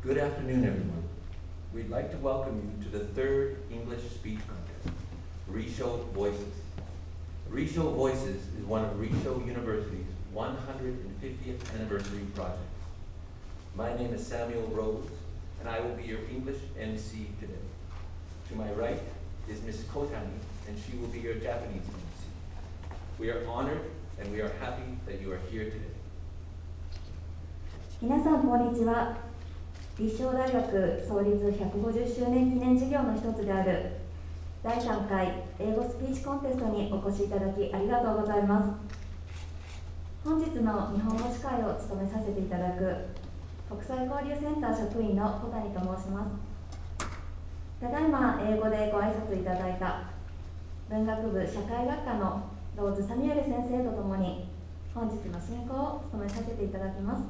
Good afternoon, everyone. We'd like to welcome you to the third English speech contest, Rissho Voices. Rissho Voices is one of Rissho University's 150th anniversary projects. My name is Samuel Rose, and I will be your English MC today. To my right is Ms. Kotani, and she will be your Japanese MC. We are honored and we are happy that you are here today. 皆さんこんにちは。立正大学創立150周年記念事業の一つである第3回英語スピーチコンテストにお越しいただきありがとうございます。本日の日本語司会を務めさせていただく国際交流センター職員の小谷と申します。ただいま英語でご挨拶いただいた文学部社会学科のローズ・サミュエル先生とともに本日の進行を務めさせていただきます。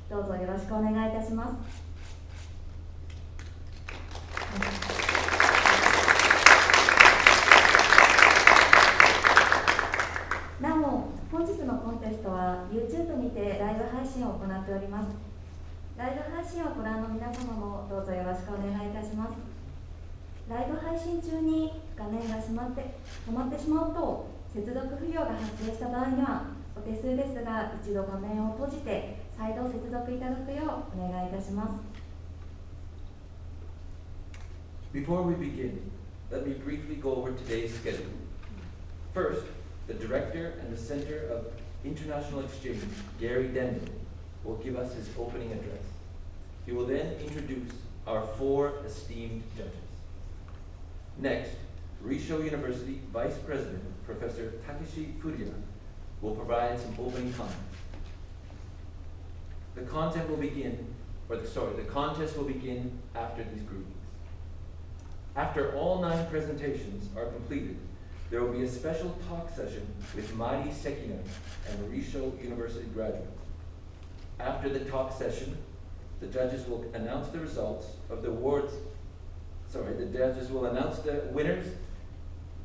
どうぞよろしくお願いいたします。なお、本日のコンテストは YouTube にてライブ配信を行っております。ライブ配信をご覧の皆様もどうぞよろしくお願いいたします。ライブ配信中に画面が止まってしまうと接続不良が発生した場合にはお手数ですが一度画面を閉じて再度接続いただくようお願いいたします。Before we begin, let me briefly go over today's schedule. First, the Director and the Center of International Exchange, Gary Dendon, will give us his opening address. He will then introduce our four esteemed judges. Next, Rissho University Vice President, Professor Takeshi Furuya, will provide some opening comments. The contest will begin after these groupings. After all 9 presentations are completed, there will be a special talk session with Mari Sekino and Rissho University graduates. After the talk session, the judges will announce the results of the awards. The judges will announce the winners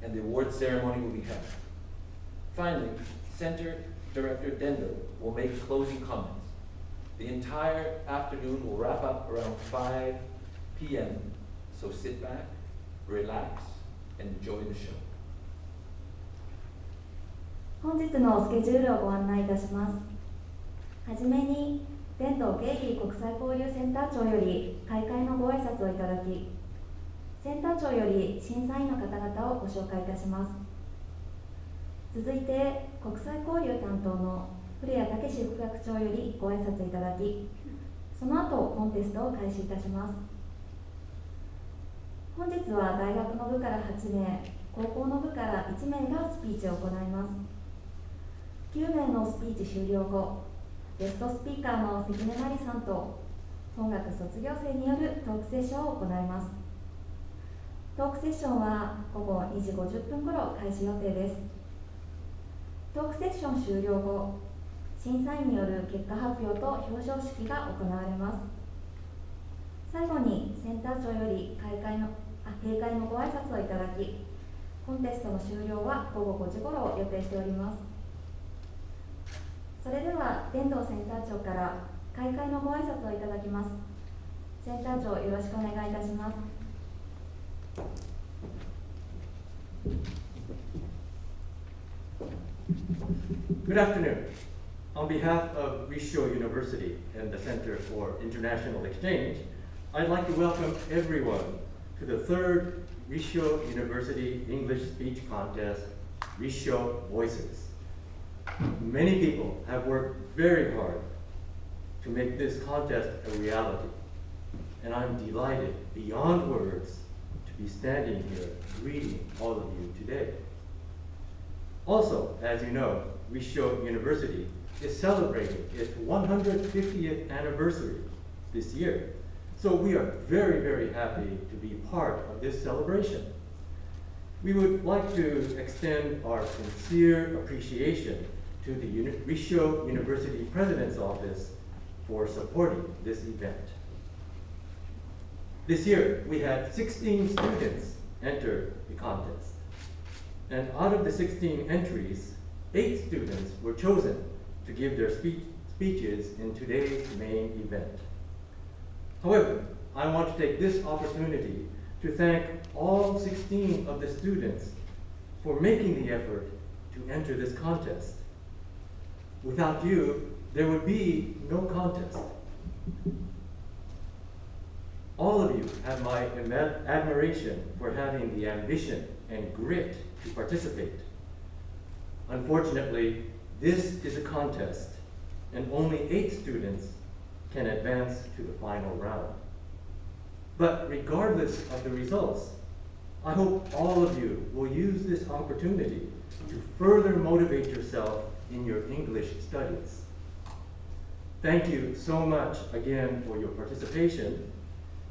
and the award ceremony will be held. Finally, Center Director Dendo will make closing comments. The entire afternoon will wrap up around 5 p.m. So sit back, relax, and enjoy the show. 本日のスケジュールをご案内いたします。はじめに、伝道ゲイリー国際交流センター長より開会のご挨拶をいただき、センター長より審査員の方々をご紹介いたします。続いて、国際交流担当の古谷武史副学長よりご挨拶いただき、その後コンテストを開始いたします。本日は大学の部から8名、高校の部から1名がスピーチを行います。9名のスピーチ終了後、ゲストスピーカーの関根麻里さんと本学卒業生によるトークセッションを行います。トークセッションは午後2時50分頃開始予定です。トークセッション終了後、審査員による結果発表と表彰式が行われます。最後にセンター長より閉会のご挨拶をいただき、コンテストの終了は午後5時頃を予定しております。それでは伝道センター長から開会のご挨拶をいただきます。センター長よろしくお願いいたします。Good afternoon. On behalf of Rissho University and the Center for International Exchange, I'd like to welcome everyone to the third Rissho University English Speech Contest, Rissho Voices. Many people have worked very hard to make this contest a reality, and I'm delighted beyond words to be standing here greeting all of you today. Also, as you know, Rissho University is celebrating its 150th anniversary this year. So we are very, very happy to be part of this celebration. We would like to extend our sincere appreciation to the Rissho University President's Office for supporting this event. This year, we had 16 students enter the contest. And out of the 16 entries, 8 students were chosen to give their speeches in today's main event. However, I want to take this opportunity to thank all 16 of the students for making the effort to enter this contest. Without you, there would be no contest. All of you have my admiration for having the ambition and grit to participate. Unfortunately, this is a contest, and only 8 students can advance to the final round. But regardless of the results, I hope all of you will use this opportunity to further motivate yourself in your English studies. Thank you so much again for your participation,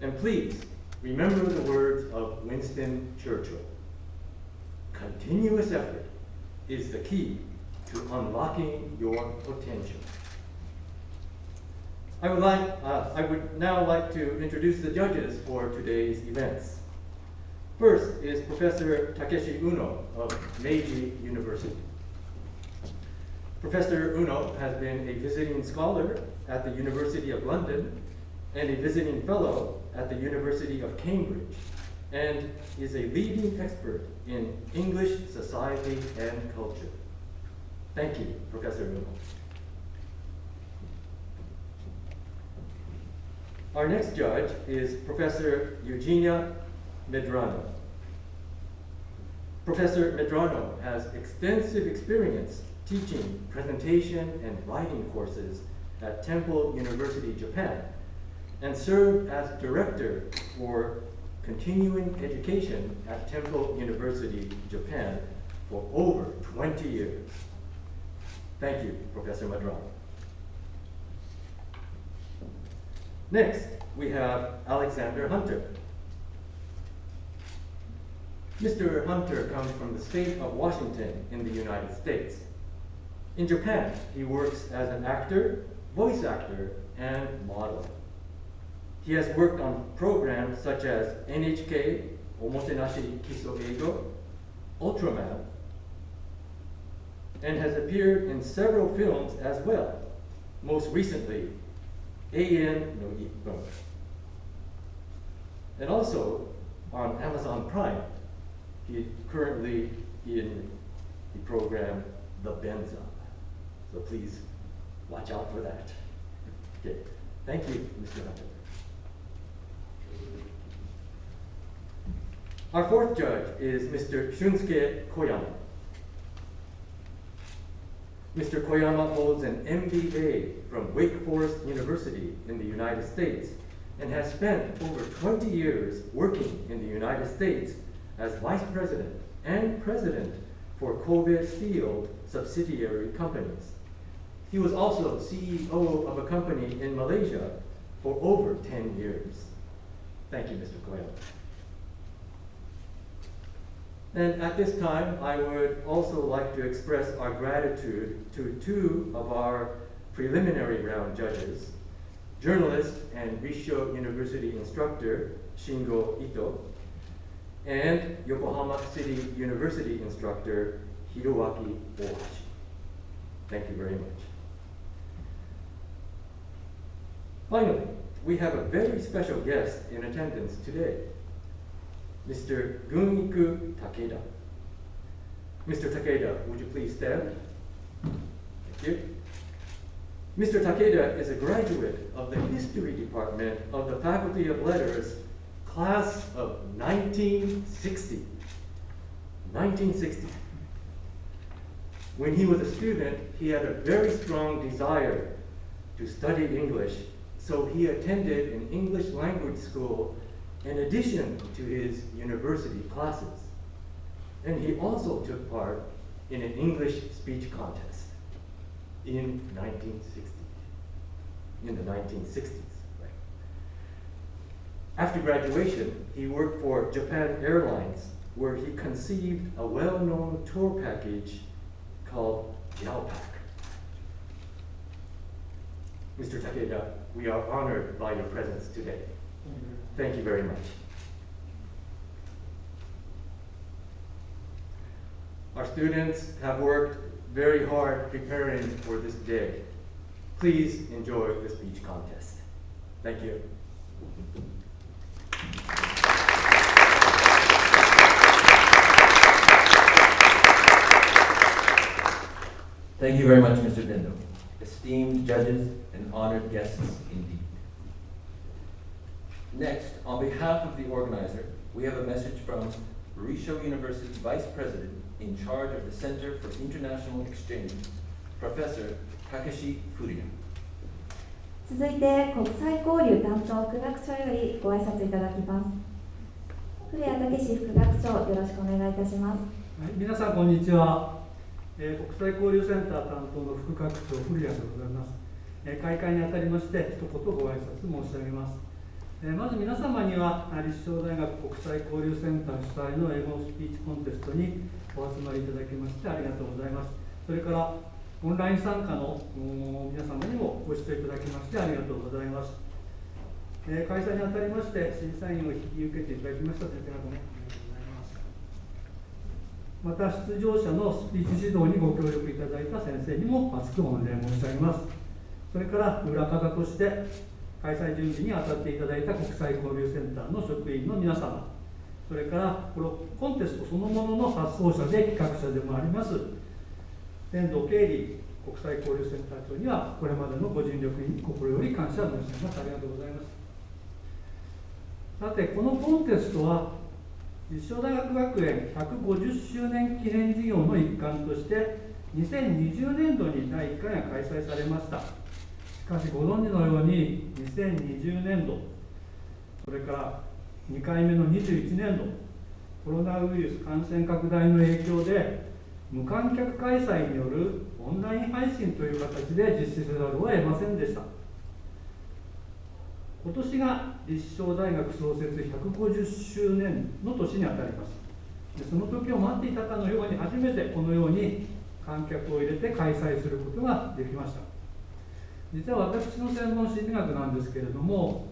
and please remember the words of Winston Churchill. Continuous effort is the key to unlocking your potential. I would now like to introduce the judges for today's events. First is Professor Takeshi Uno of Meiji University. Professor Uno has been a visiting scholar at the University of London and a visiting fellow at the University of Cambridge, and is a leading expert in English society and culture. Thank you, Professor Uno. Our next judge is Professor Eugenia Medrano. Professor Medrano has extensive experience teaching presentation and writing courses at Temple University, Japan, and served as director for continuing education at Temple University, Japan for over 20 years. Thank you, Professor Medrano. Next, we have Alexander Hunter. Mr. Hunter comes from the state of Washington in the United States. In Japan, he works as an actor, voice actor, and model. He has worked on programs such as NHK, Omotenashi Kiso Eigo, Ultraman, and has appeared in several films as well, most recently, Ein no Ippon. And also on Amazon Prime, he is currently in the program The Benza. So please watch out for that. Okay, thank you, Mr. Hunter. Our fourth judge is Mr. Shunsuke Koyama. Mr. Koyama holds an MBA from Wake Forest University in the United States and has spent over 20 years working in the United States as vice president and president for Kobe Steel subsidiary companies. He was also CEO of a company in Malaysia for over 10 years. Thank you, Mr. Koyama. And at this time, I would also like to express our gratitude to 2 of our preliminary round judges, journalist and Rissho University instructor, Shingo Ito, and Yokohama City University instructor, Hiroaki Ohashi. Thank you very much. Finally, we have a very special guest in attendance today, Mr. Guniku Takeda. Mr. Takeda, would you please stand? Thank you. Mr. Takeda is a graduate of the History Department of the Faculty of Letters, class of 1960. 1960. When he was a student, he had a very strong desire to study English, so he attended an English language school in addition to his university classes. And he also took part in an English speech contest in the 1960s. Right? After graduation, he worked for Japan Airlines, where he conceived a well-known tour package called Jalpak. Mr. Takeda, we are honored by your presence today. Thank you very much. Our students have worked very hard preparing for this day. Please enjoy the speech contest. Thank you. Thank you very much, Mr. Dendo. Esteemed judges and honored guests indeed. Next, on behalf of the organizer, we have a message from Rissho University Vice President in charge of the Center for International Exchange, Professor Takeshi Furuya. 続いて国際交流担当副学長よりご挨拶いただきます。古谷武史副学長、よろしくお願いいたします。はい、皆さんこんにちは。国際交流センター担当の副学長古谷でございます。開会にあたりまして一言ご挨拶申し上げます。まず皆様には立正大学国際交流センター主催の英語スピーチコンテストにお集まりいただきましてありがとうございます。それからオンライン参加の皆様にもご視聴いただきましてありがとうございます。開催にあたりまして審査員を引き受けていただきました先ほどね、ありがとうございます。また出場者のスピーチ指導にご協力いただいた先生にも厚く御礼申し上げます。それから裏方として開催準備に当たっていただいた国際交流センターの職員の皆様、それからこのコンテストそのものの発想者で企画者でもあります天童経理国際交流センター長にはこれまでのご尽力に心より感謝申し上げます。ありがとうございます。さて、このコンテストは立正大学学園150周年記念事業の一環として2020年度に第1回が開催されました。しかしご存知のように2020年度、それから2回目の21年度、コロナウイルス感染拡大の影響で無観客開催によるオンライン配信という形で実施せざるを得ませんでした。今年が立正大学創設150周年の年にあたります。でその時を待っていたかのように初めてこのように観客を入れて開催することができました。実は私の専門心理学なんですけれども、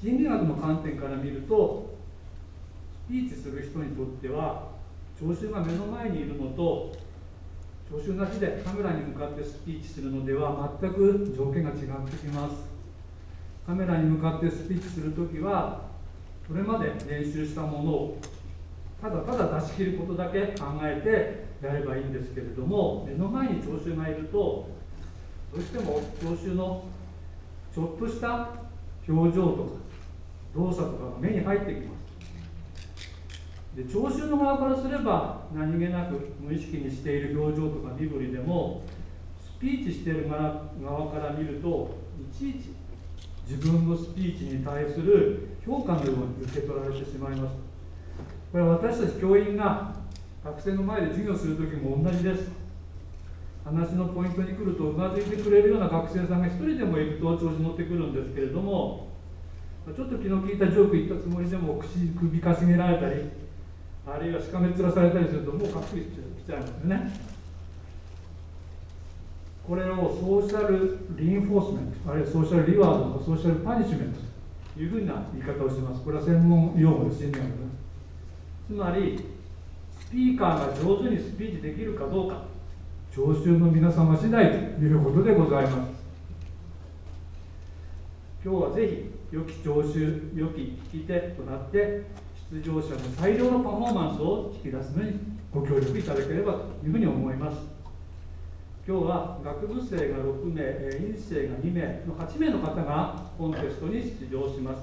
心理学の観点から見るとスピーチする人にとっては聴衆が目の前にいるのと聴衆なしでカメラに向かってスピーチするのでは全く条件が違ってきます。カメラに向かってスピーチするときはそれまで練習したものをただただ出し切ることだけ考えてやればいいんですけれども、目の前に聴衆がいるとどうしても聴衆のちょっとした表情とか動作とかが目に入ってきます。で聴衆の側からすれば何気なく無意識にしている表情とか身振りでもスピーチしている側から見るといちいち自分のスピーチに対する評価のように受け取られてしまいます。これは私たち教員が学生の前で授業するときも同じです。話のポイントに来るとうなずいてくれるような学生さんが一人でもいると調子乗ってくるんですけれども、ちょっと気の利いたジョーク言ったつもりでも首かしげられたり、あるいはしかめっ面されたりするともうかっこいいしちゃいますよね。これをソーシャルリインフォースメント、あるいはソーシャルリワードとかソーシャルパニッシュメントというふうな言い方をします。これは専門用語です。つまりスピーカーが上手にスピーチできるかどうか、聴衆の皆様次第ということでございます。今日はぜひ良き聴衆、良き聞き手となって出場者の最良のパフォーマンスを引き出すのにご協力いただければというふうに思います。今日は学部生が6名、院生が2名の8名の方がコンテストに出場します。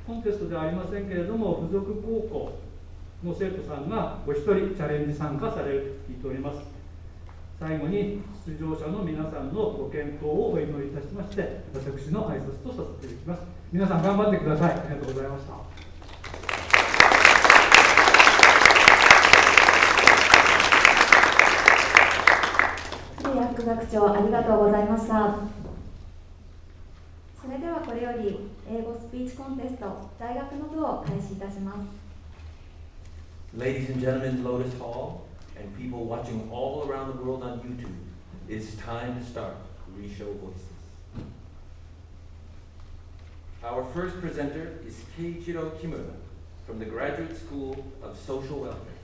コンテストではありませんけれども、付属高校の生徒さんがお一人チャレンジ参加されると聞いております。最後に出場者の皆さんのご健闘をお祈りいたしまして、私の挨拶とさせていただきます。皆さん頑張ってください。ありがとうございました。副学長、ありがとうございました。それではこれより英語スピーチコンテスト大学の部を開始いたします。 Ladies and gentlemen, Lotus Hall, and people watching all around the world on YouTube, it's time to start Rissho Voices. Our first presenter is Keiichiro Kimura from the Graduate School of Social Welfare.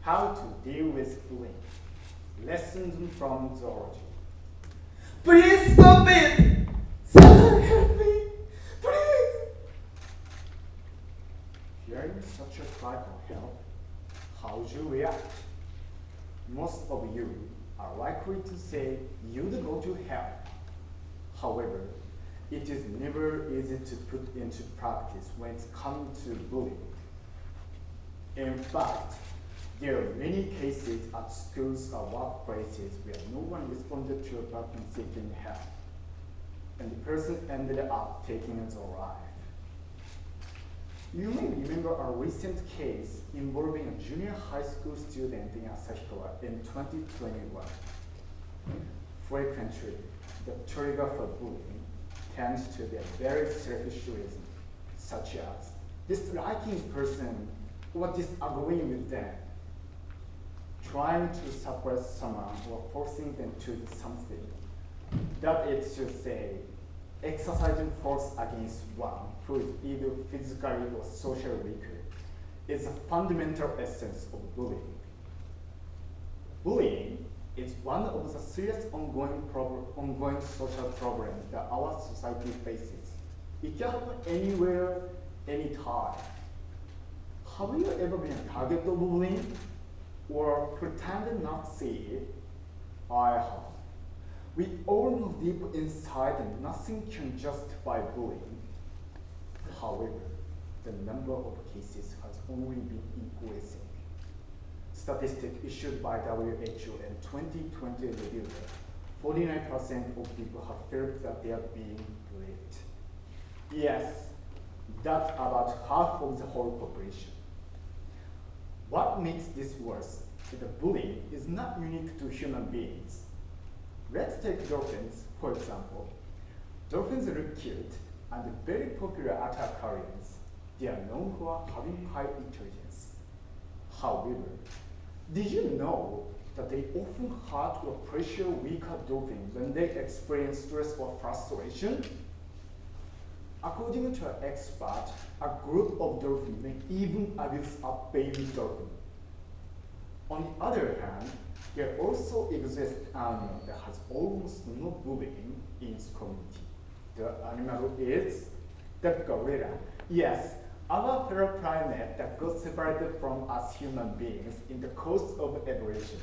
How to deal with bullying. Lessons from zoology. Please stop it! Someone help me! Please! Hearing such a cry for help, how would you react? Most of you are likely to say you'd go to help. However, it is never easy to put into practice when it comes to bullying. In fact, there are many cases at schools or workplaces where no one responded to a person seeking help, and the person ended up taking his own life. You may remember a recent case involving a junior high school student in Asahikawa in 2021. Frequently, the trigger for bullying tends to be a very selfish reason, such as disliking a person or disagreeing with them, trying to suppress someone or forcing them to do something. That is to say, exercising force against one who is either physically or socially weaker is a fundamental essence of bullying. Bullying is one of the serious ongoing social problems that our society faces. It can happen anywhere, anytime. Have you ever been a target of bullying or pretended not to see it? I have. We all know deep inside that nothing can justify bullying. However, the number of cases has only been increasing. Statistics issued by WHO in 2020 revealed that 49% of people have felt that they are being bullied. Yes, that's about half of the whole population. What makes this worse is that bullying is not unique to human beings. Let's take dolphins, for example. Dolphins look cute and very popular at aquariums. They are known for having high intelligence. However, did you know that they often hurt or pressure weaker dolphins when they experience stress or frustration? According to an expert, a group of dolphins may even abuse a baby dolphin. On the other hand, there also exists an animal that has almost no bullying in its community. The animal is the gorilla. Yes, our fellow primate that got separated from us human beings in the course of evolution.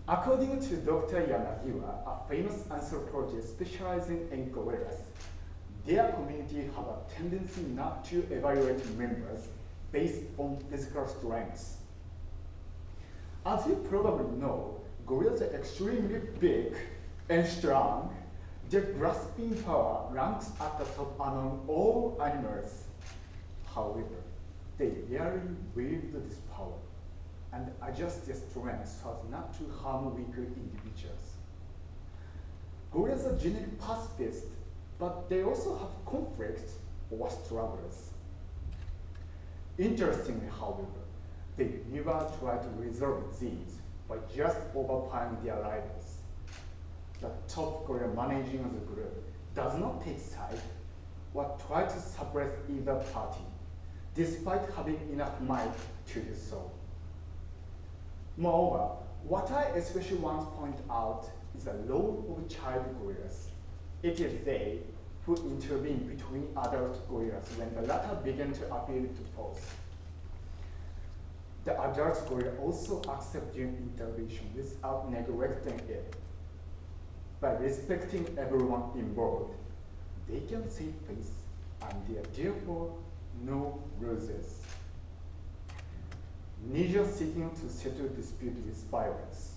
According to Dr. Yanagiwa, a famous anthropologist specializing in gorillas, their community have a tendency not to evaluate members based on physical strengths. As you probably know, gorillas are extremely big and strong. Their grasping power ranks at the top among all animals. However, they rarely wield this power and adjust their strength so as not to harm weaker individuals. Gorillas are generally pacifists, but they also have conflicts or struggles. Interestingly, however, they never try to resolve these by just overpowering their rivals. The top gorilla managing the group does not take sides or try to suppress either party, despite having enough might to do so. Moreover, what I especially want to point out is the role of child gorillas. It is they who intervene between adult gorillas when the latter begin to appear to pose. The adult gorilla also accepts their intervention without neglecting it. By respecting everyone involved, they can save face and they are therefore no losers. Neither seeking to settle dispute with violence,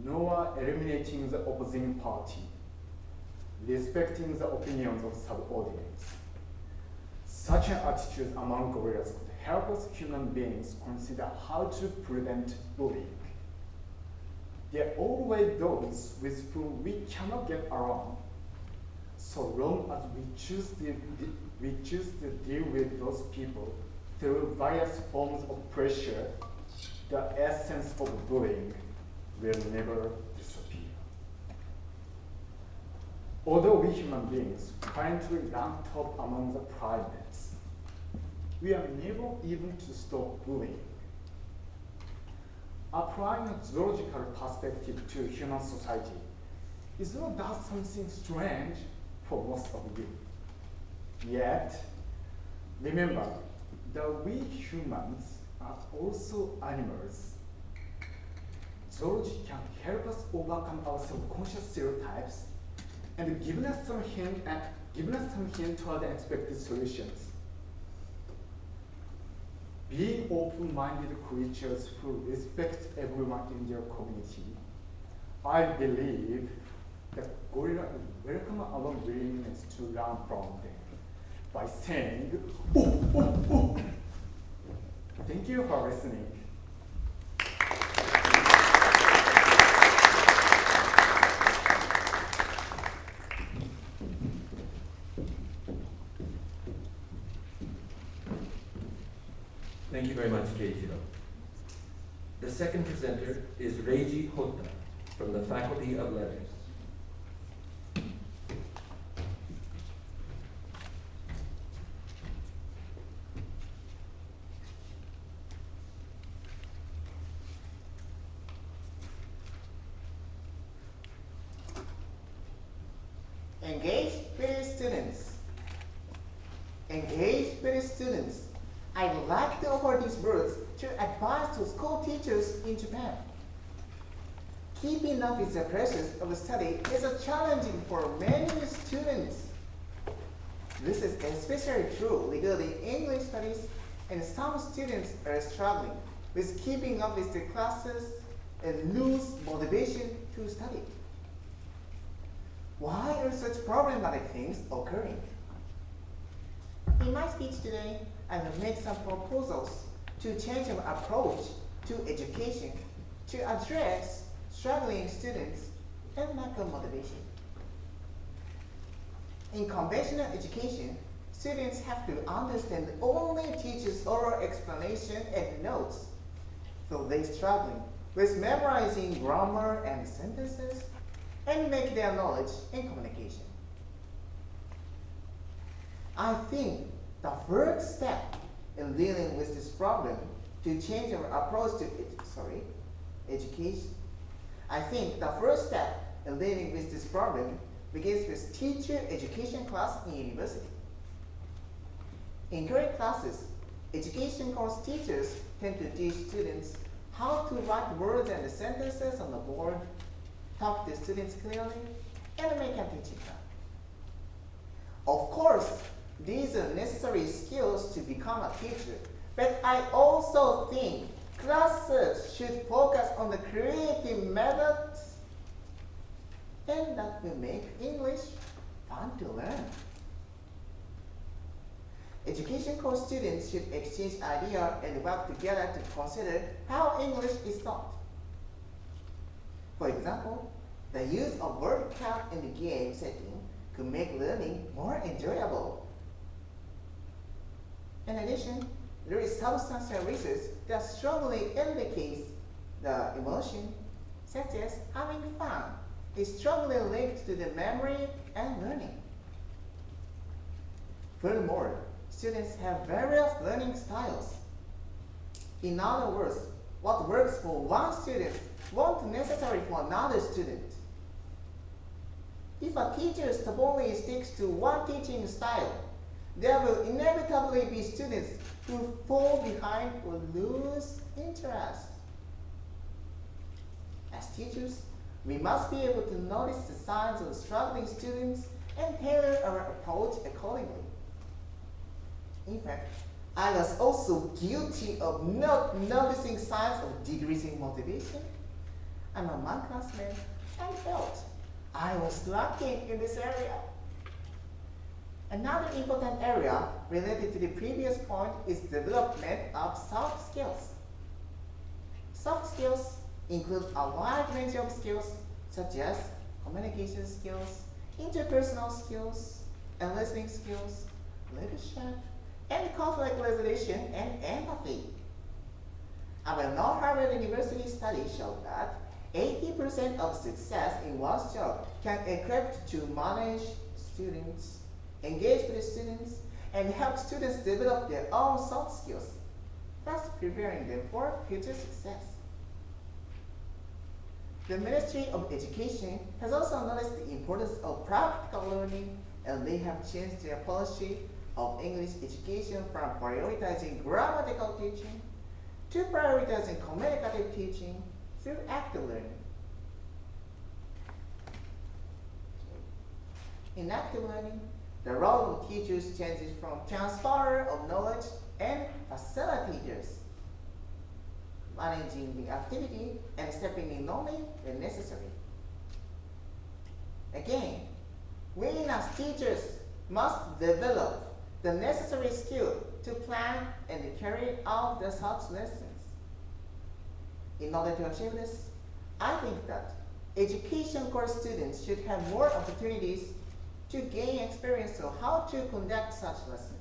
nor eliminating the opposing party, respecting the opinions of subordinates. Such an attitude among gorillas could help us human beings consider how to prevent bullying. There are always those with whom we cannot get along. So long as we choose to deal with those people through various forms of pressure, the essence of bullying will never disappear. Although we human beings currently rank top among the primates, we are never even to stop bullying. applying a zoological perspective to human society is not that something strange for most of you. Yet, remember that we humans are also animals. Zoology can help us overcome our subconscious stereotypes and give us some hint toward unexpected solutions. Being open-minded creatures who respect everyone in their community, I believe that gorilla will welcome our willingness to learn from them by saying, "Oh, oh, oh." Thank you for listening. Thank you very much, Keijiro. The second presenter is Reiji Hotta from the Faculty of Letters. Engage with students. Engage with students. I would like to offer these words to advise to school teachers in Japan. Keeping up with the pressures of study is challenging for many students. This is especially true regarding English studies, and some students are struggling with keeping up with the classes and lose motivation to study. Why are such problematic things occurring? In my speech today, I will make some proposals to change our approach to education to address struggling students and lack of motivation. In conventional education, students have to understand only teachers' oral explanation and notes, so they struggling with memorizing grammar and sentences and make their knowledge in communication. I think the first step in dealing with this problem to change our approach to education. I think the first step in dealing with this problem begins with teacher education class in university. In current classes, education course teachers tend to teach students how to write words and sentences on the board, talk to students clearly, and make a teaching plan. Of course, these are necessary skills to become a teacher, but I also think classes should focus on the creative methods, and that will make English fun to learn. Education course students should exchange ideas and work together to consider how English is taught. For example, the use of word count in the game setting could make learning more enjoyable. In addition, there is substantial research that strongly indicates the emotion, such as having fun, is strongly linked to the memory and learning. Furthermore, students have various learning styles. In other words, what works for one student won't necessary for another student. If a teacher stubbornly sticks to one teaching style, there will inevitably be students who fall behind or lose interest. As teachers, we must be able to notice the signs of struggling students and tailor our approach accordingly. In fact, I was also guilty of not noticing signs of decreasing motivation among my classmates and felt I was lacking in this area. Another important area related to the previous point is development of soft skills. Soft skills include a wide range of skills such as communication skills, interpersonal skills, and listening skills, leadership, and conflict resolution and empathy. Our Harvard University study showed that 80% of success in one's job can equip to manage students, engage with students, and help students develop their own soft skills, thus preparing them for future success. The Ministry of Education has also noticed the importance of practical learning, and they have changed their policy of English education from prioritizing grammatical teaching to prioritizing communicative teaching through active learning. In active learning, the role of teachers changes from transfer of knowledge and facilitators, managing the activity and stepping in only when necessary. Again, we as teachers must develop the necessary skill to plan and carry out the such lessons. In order to achieve this, I think that education course students should have more opportunities to gain experience of how to conduct such lessons.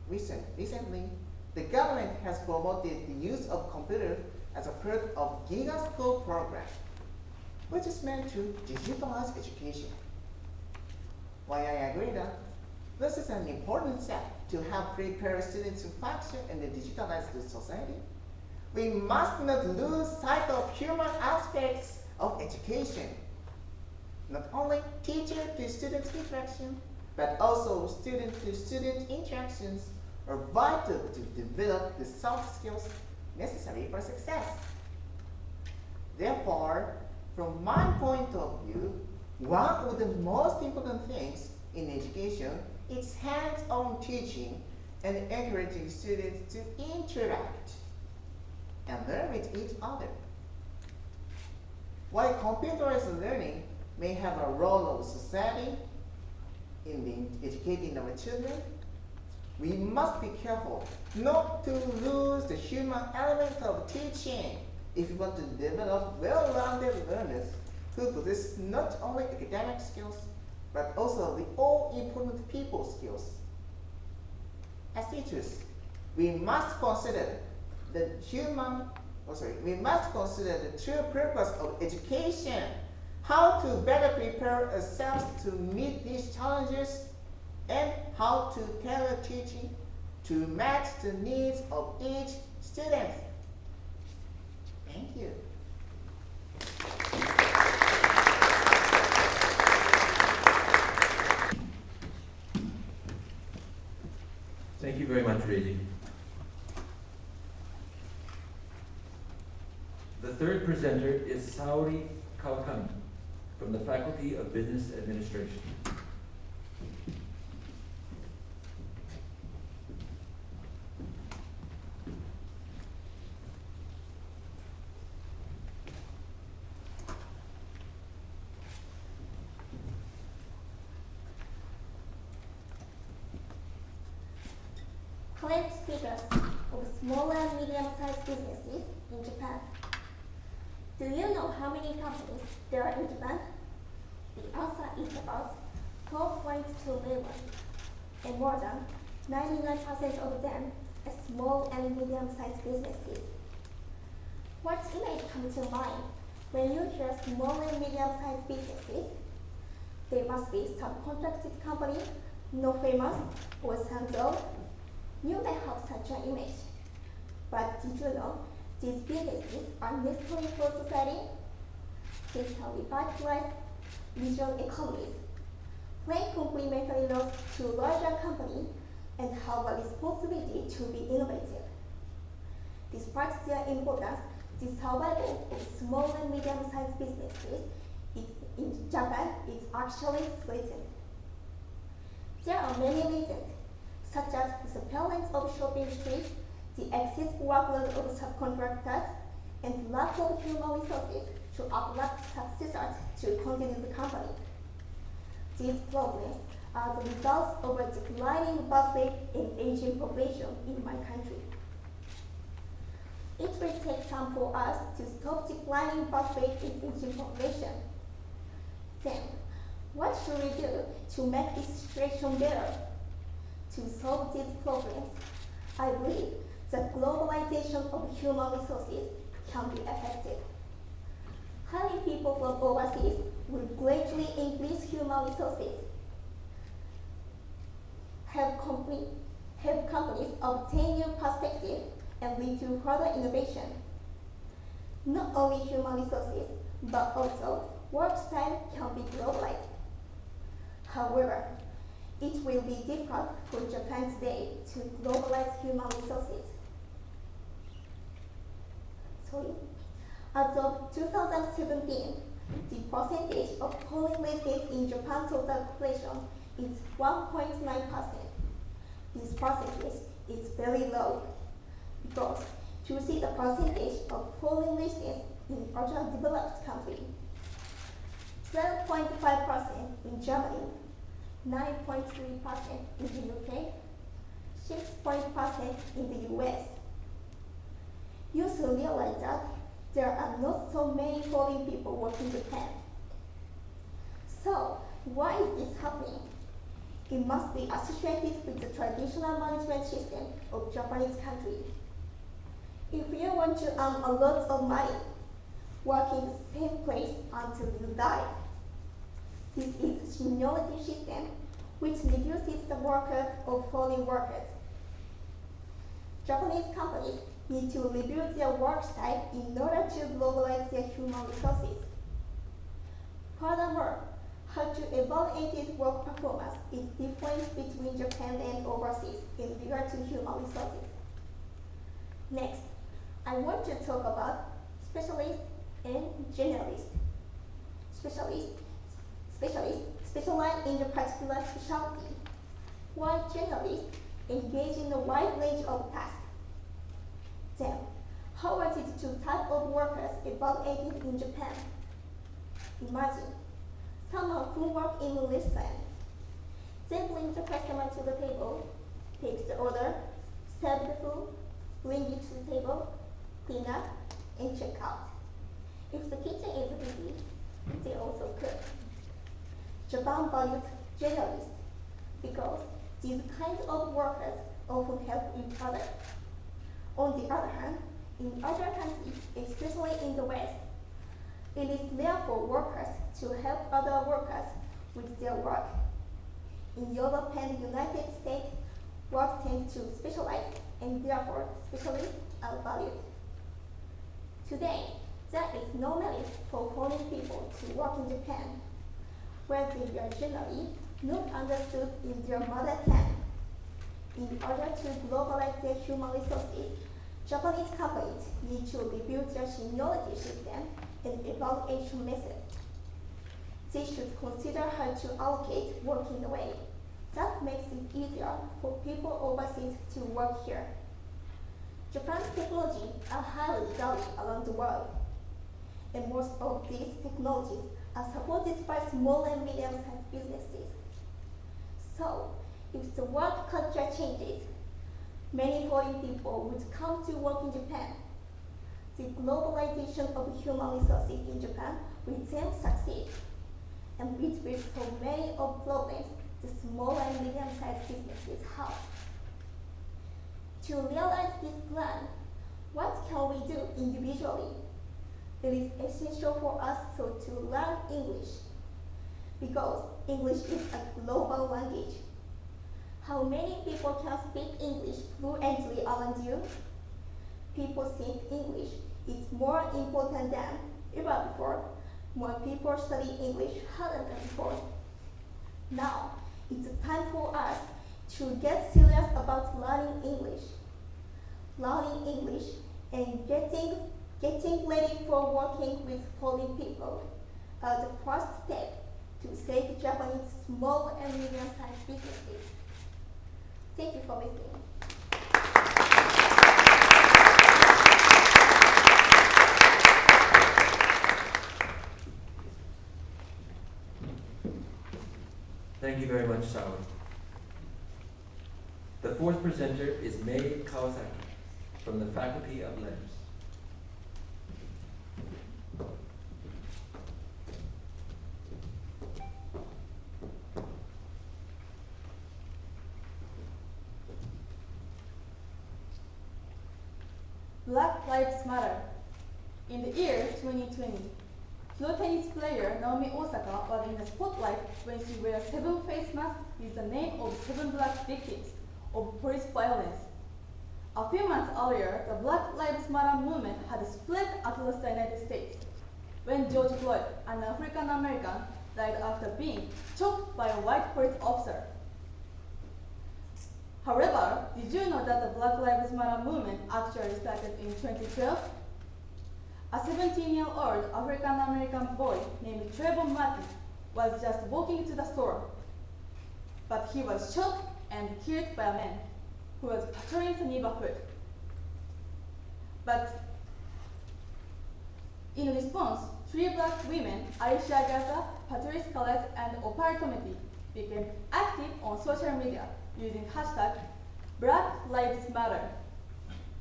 Recently, the government has promoted the use of computers as a part of GIGA School program, which is meant to digitalize education. While I agree that this is an important step to help prepare students to function in the digitalized society, we must not lose sight of human aspects of education. Not only teacher-to-student interaction, but also student-to-student interactions are vital to develop the soft skills necessary for success. Therefore, from my point of view, one of the most important things in education is hands-on teaching and encouraging students to interact and learn with each other. While computerized learning may have a role of society in educating our children, we must be careful not to lose the human element of teaching if we want to develop well-rounded learners who possess not only academic skills, but also the all-important people skills. As teachers, we must consider the true purpose of education, how to better prepare ourselves to meet these challenges, and how to tailor teaching to match the needs of each student. Thank you. Thank you very much, Reiji. The third presenter is Saori Kawakami from the Faculty of Business Administration. Current status of small and medium-sized businesses in Japan. Do you know how many companies there are in Japan? The answer is about 4.2 million, and more than 99% of them are small and medium-sized businesses. What image comes to mind when you hear small and medium-sized businesses? They must be subcontracted company, not famous, or sanzo. You may have such an image, but did you know these businesses are necessary for society? They can revitalize regional economies, play complementary roles to larger companies, and have a responsibility to be innovative. Despite their importance, the survival of small and medium-sized businesses in Japan is actually threatened. There are many reasons, such as the surveillance of shopping streets, the excessive workload of subcontractors, and lack of human resources to attract successors to continue the company. These problems are the result of a declining birth rate and aging population in my country. It will take time for us to stop declining birth rate and aging population. Then, what should we do to make this situation better? To solve these problems, I believe that globalization of human resources can be effective. Hiring people from overseas will greatly increase human resources, help companies obtain new perspectives, and lead to further innovation. Not only human resources, but also work style can be globalized. However, it will be difficult for Japan today to globalize human resources. As of 2017, the percentage of polling races in Japan's total population is 1.9%. This percentage is very low because to see the percentage of polling races in underdeveloped countries, 12.5% in Germany, 9.3% in the UK, 6% in the US. You should realize that there are not so many foreign people working in Japan. So, why is this happening? It must be associated with the traditional management system of Japanese country. If you want to earn a lot of money, work in the same place until you die. This is a seniority system which reduces the workers of foreign workers. Japanese companies need to rebuild their work style in order to globalize their human resources. Furthermore, how to evaluate work performance is different between Japan and overseas in regard to human resources. Next, I want to talk about specialists and generalists. Specialists specialize in a particular specialty, while generalists engage in a wide range of tasks. Then, how are these two types of workers evaluated in Japan? Imagine someone who works in a restaurant. They bring the customer to the table, take the order, serve the food, bring it to the table, clean up, and check out. If the kitchen is busy, they also cook. Japan values generalists because these kinds of workers often help each other. On the other hand, in other countries, especially in the West, it is rare for workers to help other workers with their work. In Europe and the United States, work tends to specialize, and therefore specialists are valued. Today, there is no merit for foreign people to work in Japan, where they are generally not understood in their mother tongue. In order to globalize their human resources, Japanese companies need to rebuild their seniority system and evaluation method. They should consider how to allocate work in a way that makes it easier for people overseas to work here. Japan's technologies are highly valued around the world, and most of these technologies are supported by small and medium-sized businesses. So, if the work culture changes, many foreign people would come to work in Japan. The globalization of human resources in Japan will then succeed, and it will solve many of problems the small and medium-sized businesses have. To realize this plan, what can we do individually? It is essential for us to learn English, because English is a global language. How many people can speak English fluently around you? People think English is more important than ever before. More people study English harder than before. Now, it's time for us to get serious about learning English. Learning English and getting ready for working with foreign people are the first step to save Japanese small and medium-sized businesses. Thank you for listening. Thank you very much, Sawa. The fourth presenter is Mei Kawasaki from the Faculty of Letters. Black Lives Matter. In the year 2020, pro tennis player Naomi Osaka was in the spotlight when she wore 7 face masks with the name of 7 black victims of police violence. A few months earlier, the Black Lives Matter movement had spread across the United States when George Floyd, an African American, died after being choked by a white police officer. However, did you know that the Black Lives Matter movement actually started in 2012? A 17-year-old African American boy named Trayvon Martin was just walking to the store, but he was shot and killed by a man who was patrolling the neighborhood. But in response, 3 black women, Alicia Garza, Patrice Collette, and Opal Tometi, became active on social media using hashtag Black Lives Matter,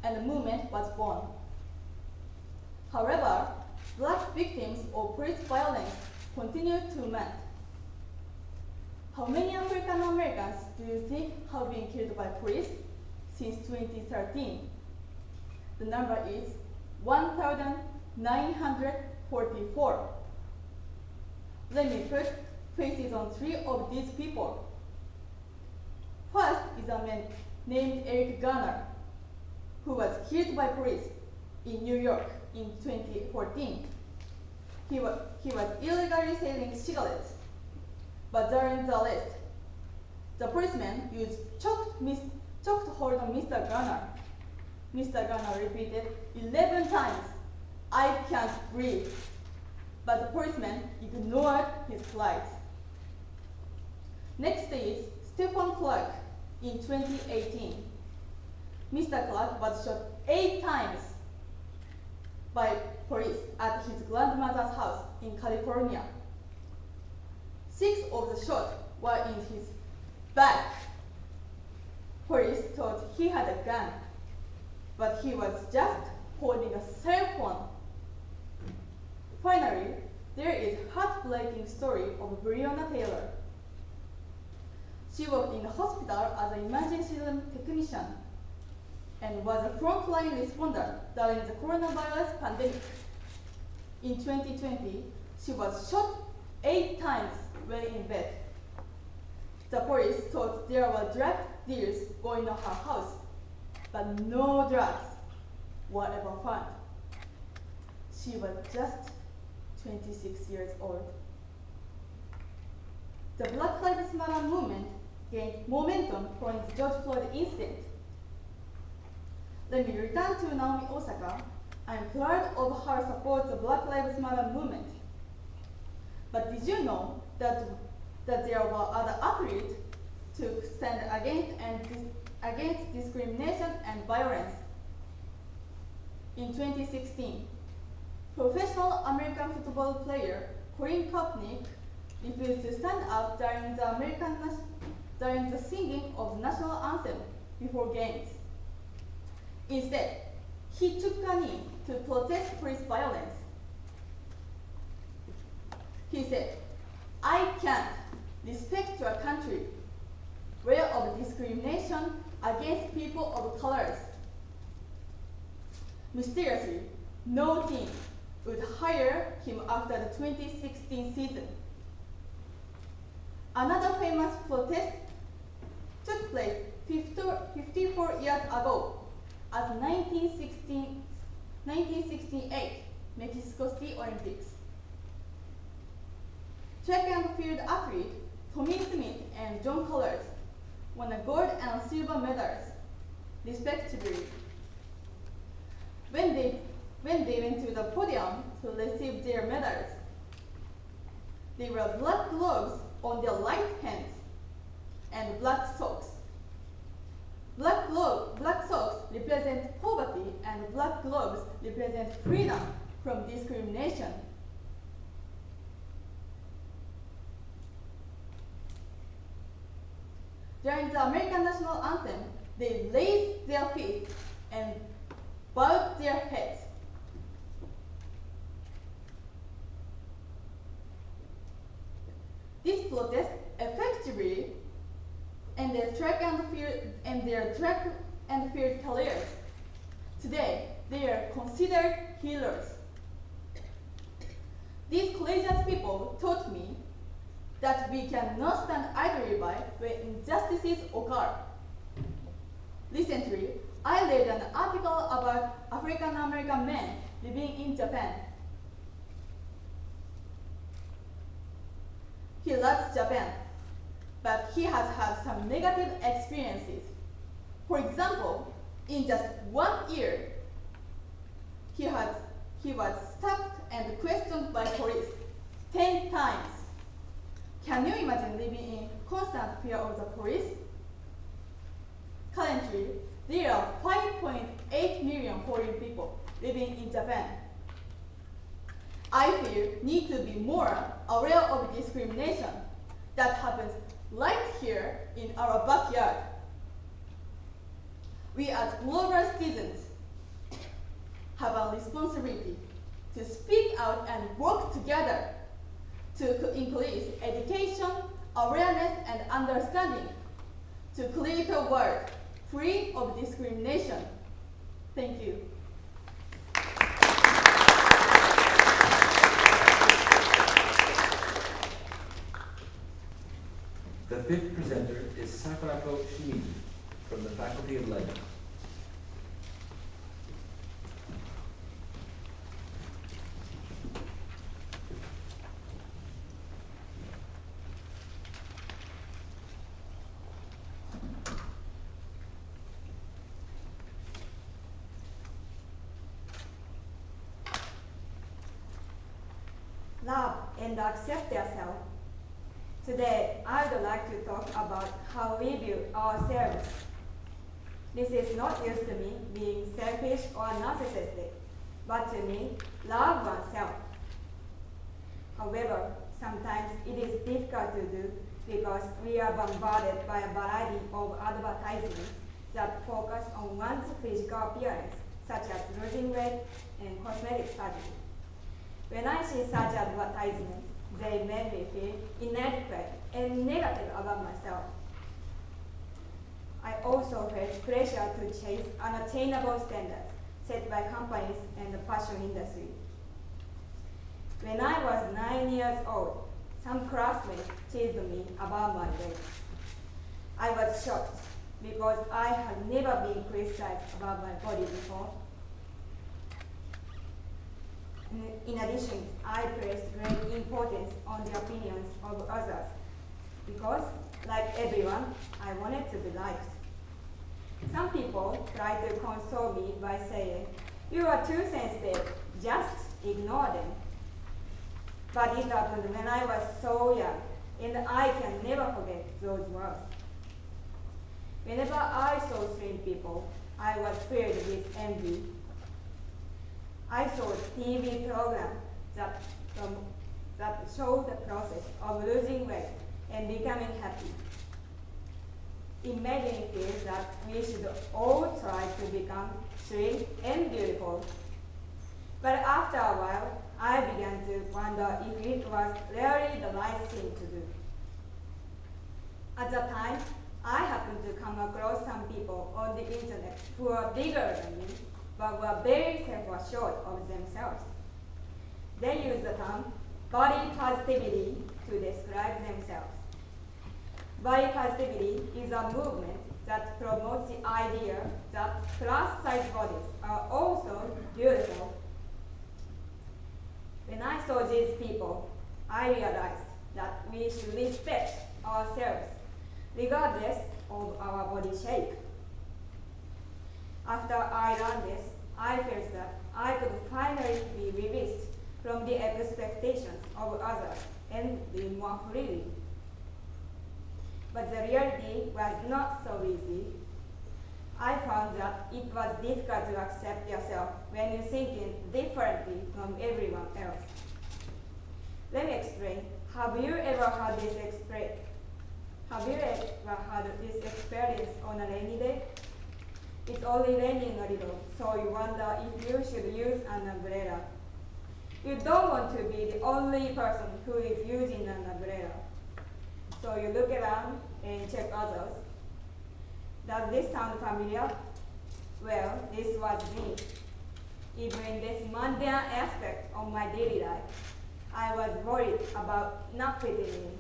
and the movement was born. However, black victims of police violence continue to mount. How many African Americans do you think have been killed by police since 2013? The number is 1,944. Let me put faces on 3 of these people. First is a man named Eric Garner, who was killed by police in New York in 2014. He was illegally selling cigarettes, but during the arrest, the policeman used choked hold on Mr. Garner. Mr. Garner repeated 11 times, "I can't breathe," but the policeman ignored his cries. Next is Stephen Clark in 2018. Mr. Clark was shot 8 times by police at his grandmother's house in California. 6 of the shots were in his back. Police thought he had a gun, but he was just holding a cell phone. Finally, there is heartbreaking story of Breonna Taylor. She worked in the hospital as an emergency room technician and was a frontline responder during the coronavirus pandemic. In 2020, she was shot 8 times while in bed. The police thought there were drug deals going on her house, but no drugs were ever found. She was just 26 years old. The Black Lives Matter movement gained momentum following the George Floyd incident. Let me return to Naomi Osaka. I'm proud of her support the Black Lives Matter movement. But did you know that there were other athletes to stand against discrimination and violence? In 2016, professional American football player Colin Kaepernick refused to stand up during the singing of the national anthem before games. Instead, he took a knee to protest police violence. He said, "I can't respect your country where of discrimination against people of colors." Mysteriously, no team would hire him after the 2016 season. Another famous protest took place 54 years ago at the 1968 Mexico City Olympics. Track and field athlete Tommy Smith and John Collins won the gold and silver medals, respectively. When they went to the podium to receive their medals, they wore black gloves on their right hands and black socks. Black socks represent poverty and black gloves represent freedom from discrimination. During the American national anthem, they raised their feet and bowed their heads. This protest effectively ended their track and field careers. Today, they are considered heroes. These courageous people taught me that we cannot stand idly by when injustices occur. Recently, I read an article about African American men living in Japan. He loves Japan, but he has had some negative experiences. For example, in just 1 year, he was stopped and questioned by police 10 times. Can you imagine living in constant fear of the police? Currently, there are 5.8 million foreign people living in Japan. I feel need to be more aware of discrimination that happens right here in our backyard. We as global citizens have a responsibility to speak out and work together to increase education, awareness, and understanding to create a world free of discrimination. Thank you. The fifth presenter is Sakurako Shimizu from the Faculty of Letters. Love and accept yourself. Today, I would like to talk about how we view ourselves. This is not used to me being selfish or narcissistic, but to me, love oneself. However, sometimes it is difficult to do because we are bombarded by a variety of advertisements that focus on one's physical appearance, such as losing weight and cosmetic surgery. When I see such advertisements, they make me feel inadequate and negative about myself. I also felt pressure to chase unattainable standards set by companies and the fashion industry. When I was 9 years old, some classmates teased me about my weight. I was shocked because I had never been criticized about my body before. In addition, I place great importance on the opinions of others because, like everyone, I wanted to be liked. Some people try to console me by saying, "You are too sensitive, just ignore them." But it happened when I was so young, and I can never forget those words. Whenever I saw slim people, I was filled with envy. I saw a TV program that showed the process of losing weight and becoming happy. It made me feel that we should all try to become slim and beautiful. But after a while, I began to wonder if it was really the right thing to do. At the time, I happened to come across some people on the internet who were bigger than me, but were very self-assured of themselves. They use the term body positivity to describe themselves. Body positivity is a movement that promotes the idea that plus-size bodies are also beautiful. When I saw these people, I realized that we should respect ourselves regardless of our body shape. After I learned this, I felt that I could finally be released from the expectations of others and live more freely. But the reality was not so easy. I found that it was difficult to accept yourself when you're thinking differently from everyone else. Let me explain. Have you ever had this experience on a rainy day? It's only raining a little, so you wonder if you should use an umbrella. You don't want to be the only person who is using an umbrella. So you look around and check others. Does this sound familiar? Well, this was me. Even in this mundane aspect of my daily life, I was worried about not fitting in.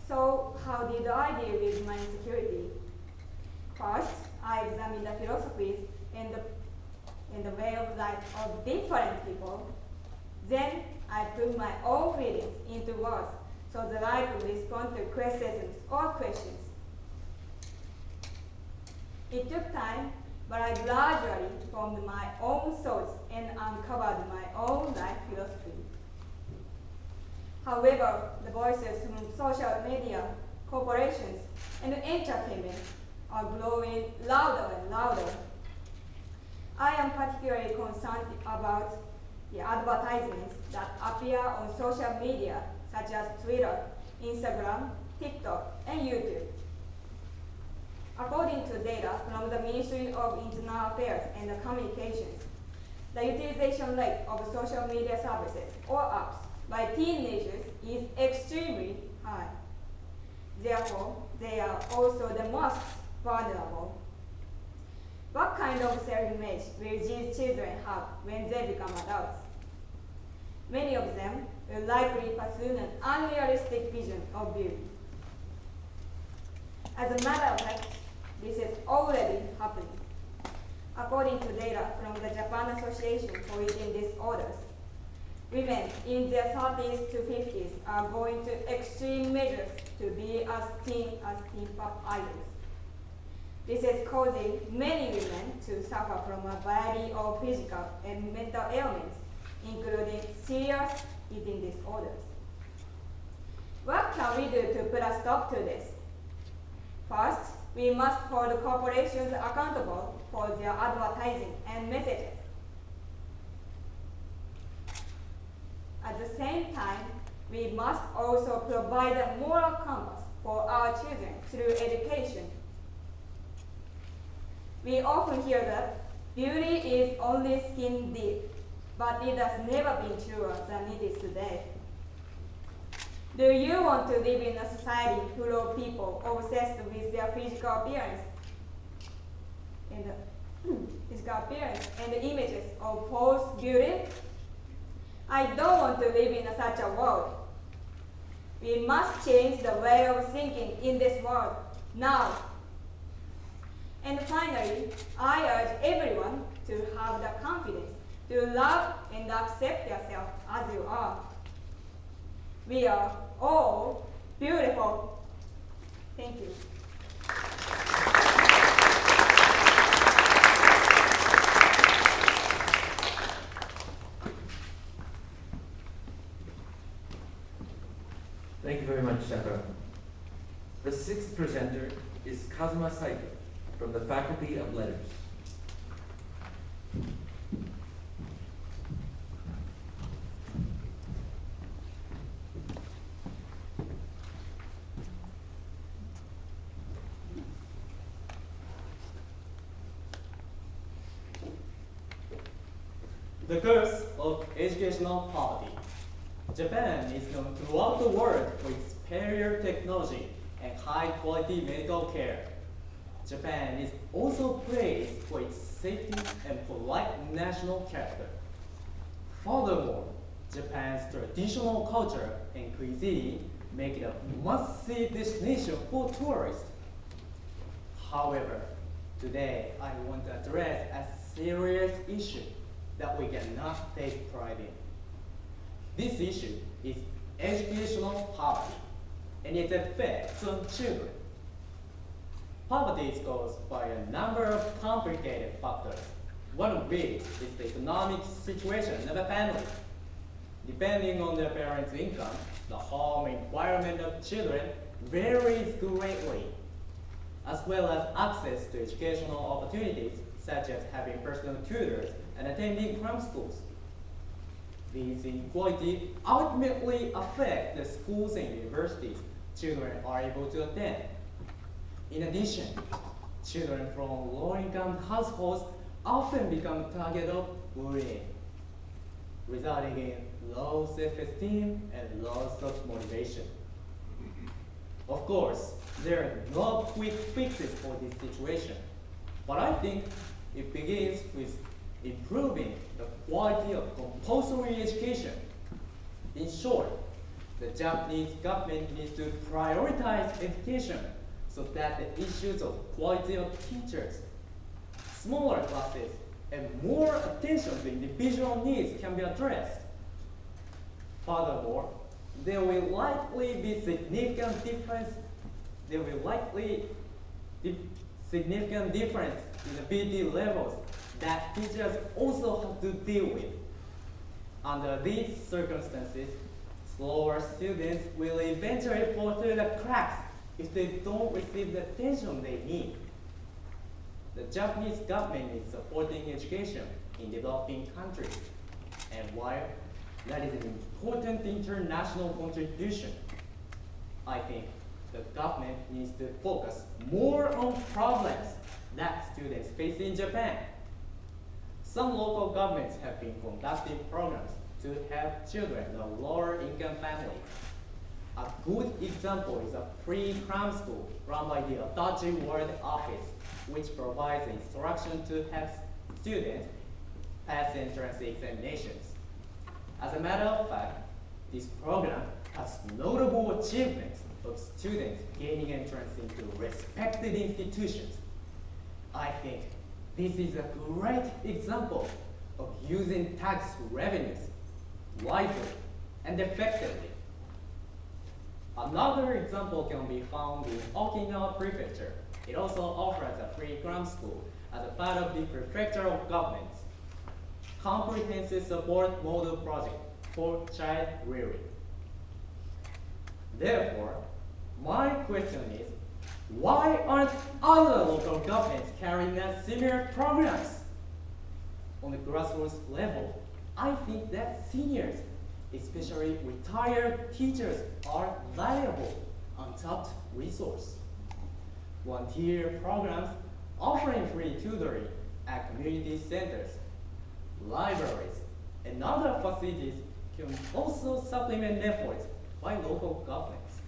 So how did I deal with my insecurity? First, I examine the philosophies and the way of life of different people. Then, I put my own feelings into words so that I could respond to criticisms or questions. It took time, but I gradually formed my own thoughts and uncovered my own life philosophy. However, the voices from social media, corporations, and entertainment are growing louder and louder. I am particularly concerned about the advertisements that appear on social media such as Twitter, Instagram, TikTok, and YouTube. According to data from the Ministry of Internal Affairs and Communications, the utilization rate of social media services or apps by teenagers is extremely high. Therefore, they are also the most vulnerable. What kind of self-image will these children have when they become adults? Many of them will likely pursue an unrealistic vision of beauty. As a matter of fact, this is already happening. According to data from the Japan Association for Eating Disorders, women in their 30s to 50s are going to extreme measures to be as teen pop idols. This is causing many women to suffer from a variety of physical and mental ailments, including serious eating disorders. What can we do to put a stop to this? First, we must hold corporations accountable for their advertising and messages. At the same time, we must also provide a moral compass for our children through education. We often hear that beauty is only skin deep, but it has never been truer than it is today. Do you want to live in a society full of people obsessed with their physical appearance and the images of false beauty? I don't want to live in such a world. We must change the way of thinking in this world now. And finally, I urge everyone to have the confidence to love and accept yourself as you are. We are all beautiful. Thank you. Thank you very much, Sakura. The sixth presenter is Kazuma Saito from the Faculty of Letters. The curse of educational poverty. Japan is known throughout the world for its superior technology and high-quality medical care. Japan is also praised for its safety and polite national character. Furthermore, Japan's traditional culture and cuisine make it a must-see destination for tourists. However, today I want to address a serious issue that we cannot take pride in. This issue is educational poverty and its effects on children. Poverty is caused by a number of complicated factors, one of which is the economic situation of a family. Depending on their parents' income, the home environment of children varies greatly, as well as access to educational opportunities such as having personal tutors and attending cram schools. These inequalities ultimately affect the schools and universities children are able to attend. In addition, children from low-income households often become target of bullying, resulting in low self-esteem and loss of motivation. Of course, there are no quick fixes for this situation, but I think it begins with improving the quality of compulsory education. In short, the Japanese government needs to prioritize education so that the issues of quality of teachers, smaller classes, and more attention to individual needs can be addressed. Furthermore, there will likely be significant difference in the ability levels that teachers also have to deal with. Under these circumstances, slower students will eventually fall through the cracks if they don't receive the attention they need. The Japanese government is supporting education in developing countries, and while that is an important international contribution, I think the government needs to focus more on problems that students face in Japan. Some local governments have been conducting programs to help children of lower income families. A good example is a free cram school run by the Adachi World Office, which provides instruction to help students pass entrance examinations. As a matter of fact, this program has notable achievements of students gaining entrance into respected institutions. I think this is a great example of using tax revenues wisely and effectively. Another example can be found in Okinawa Prefecture. It also offers a free cram school as a part of the prefectural government's comprehensive support model project for child rearing. Therefore, my question is, why aren't other local governments carrying out similar programs? On the grassroots level, I think that seniors, especially retired teachers, are valuable, untapped resource. Volunteer programs offering free tutoring at community centers, libraries, and other facilities can also supplement efforts by local governments.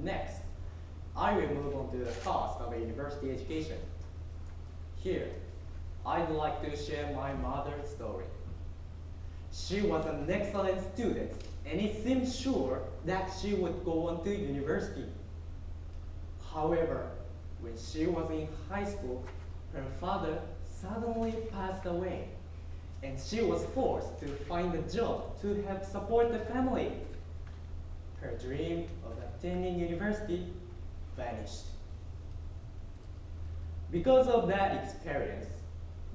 Next, I will move on to the cost of a university education. Here, I'd like to share my mother's story. She was an excellent student, and it seemed sure that she would go on to university. However, when she was in high school, her father suddenly passed away, and she was forced to find a job to help support the family. Her dream of attending university vanished. Because of that experience,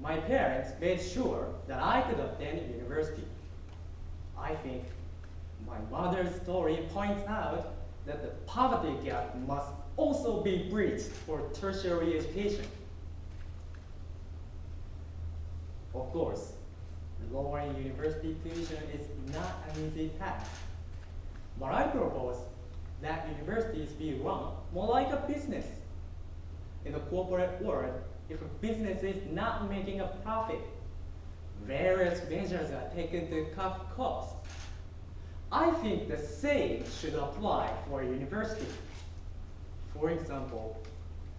my parents made sure that I could attend university. I think my mother's story points out that the poverty gap must also be bridged for tertiary education. Of course, lowering university tuition is not an easy task, but I propose that universities be run more like a business. In the corporate world, if a business is not making a profit, various measures are taken to cut costs. I think the same should apply for a university. For example,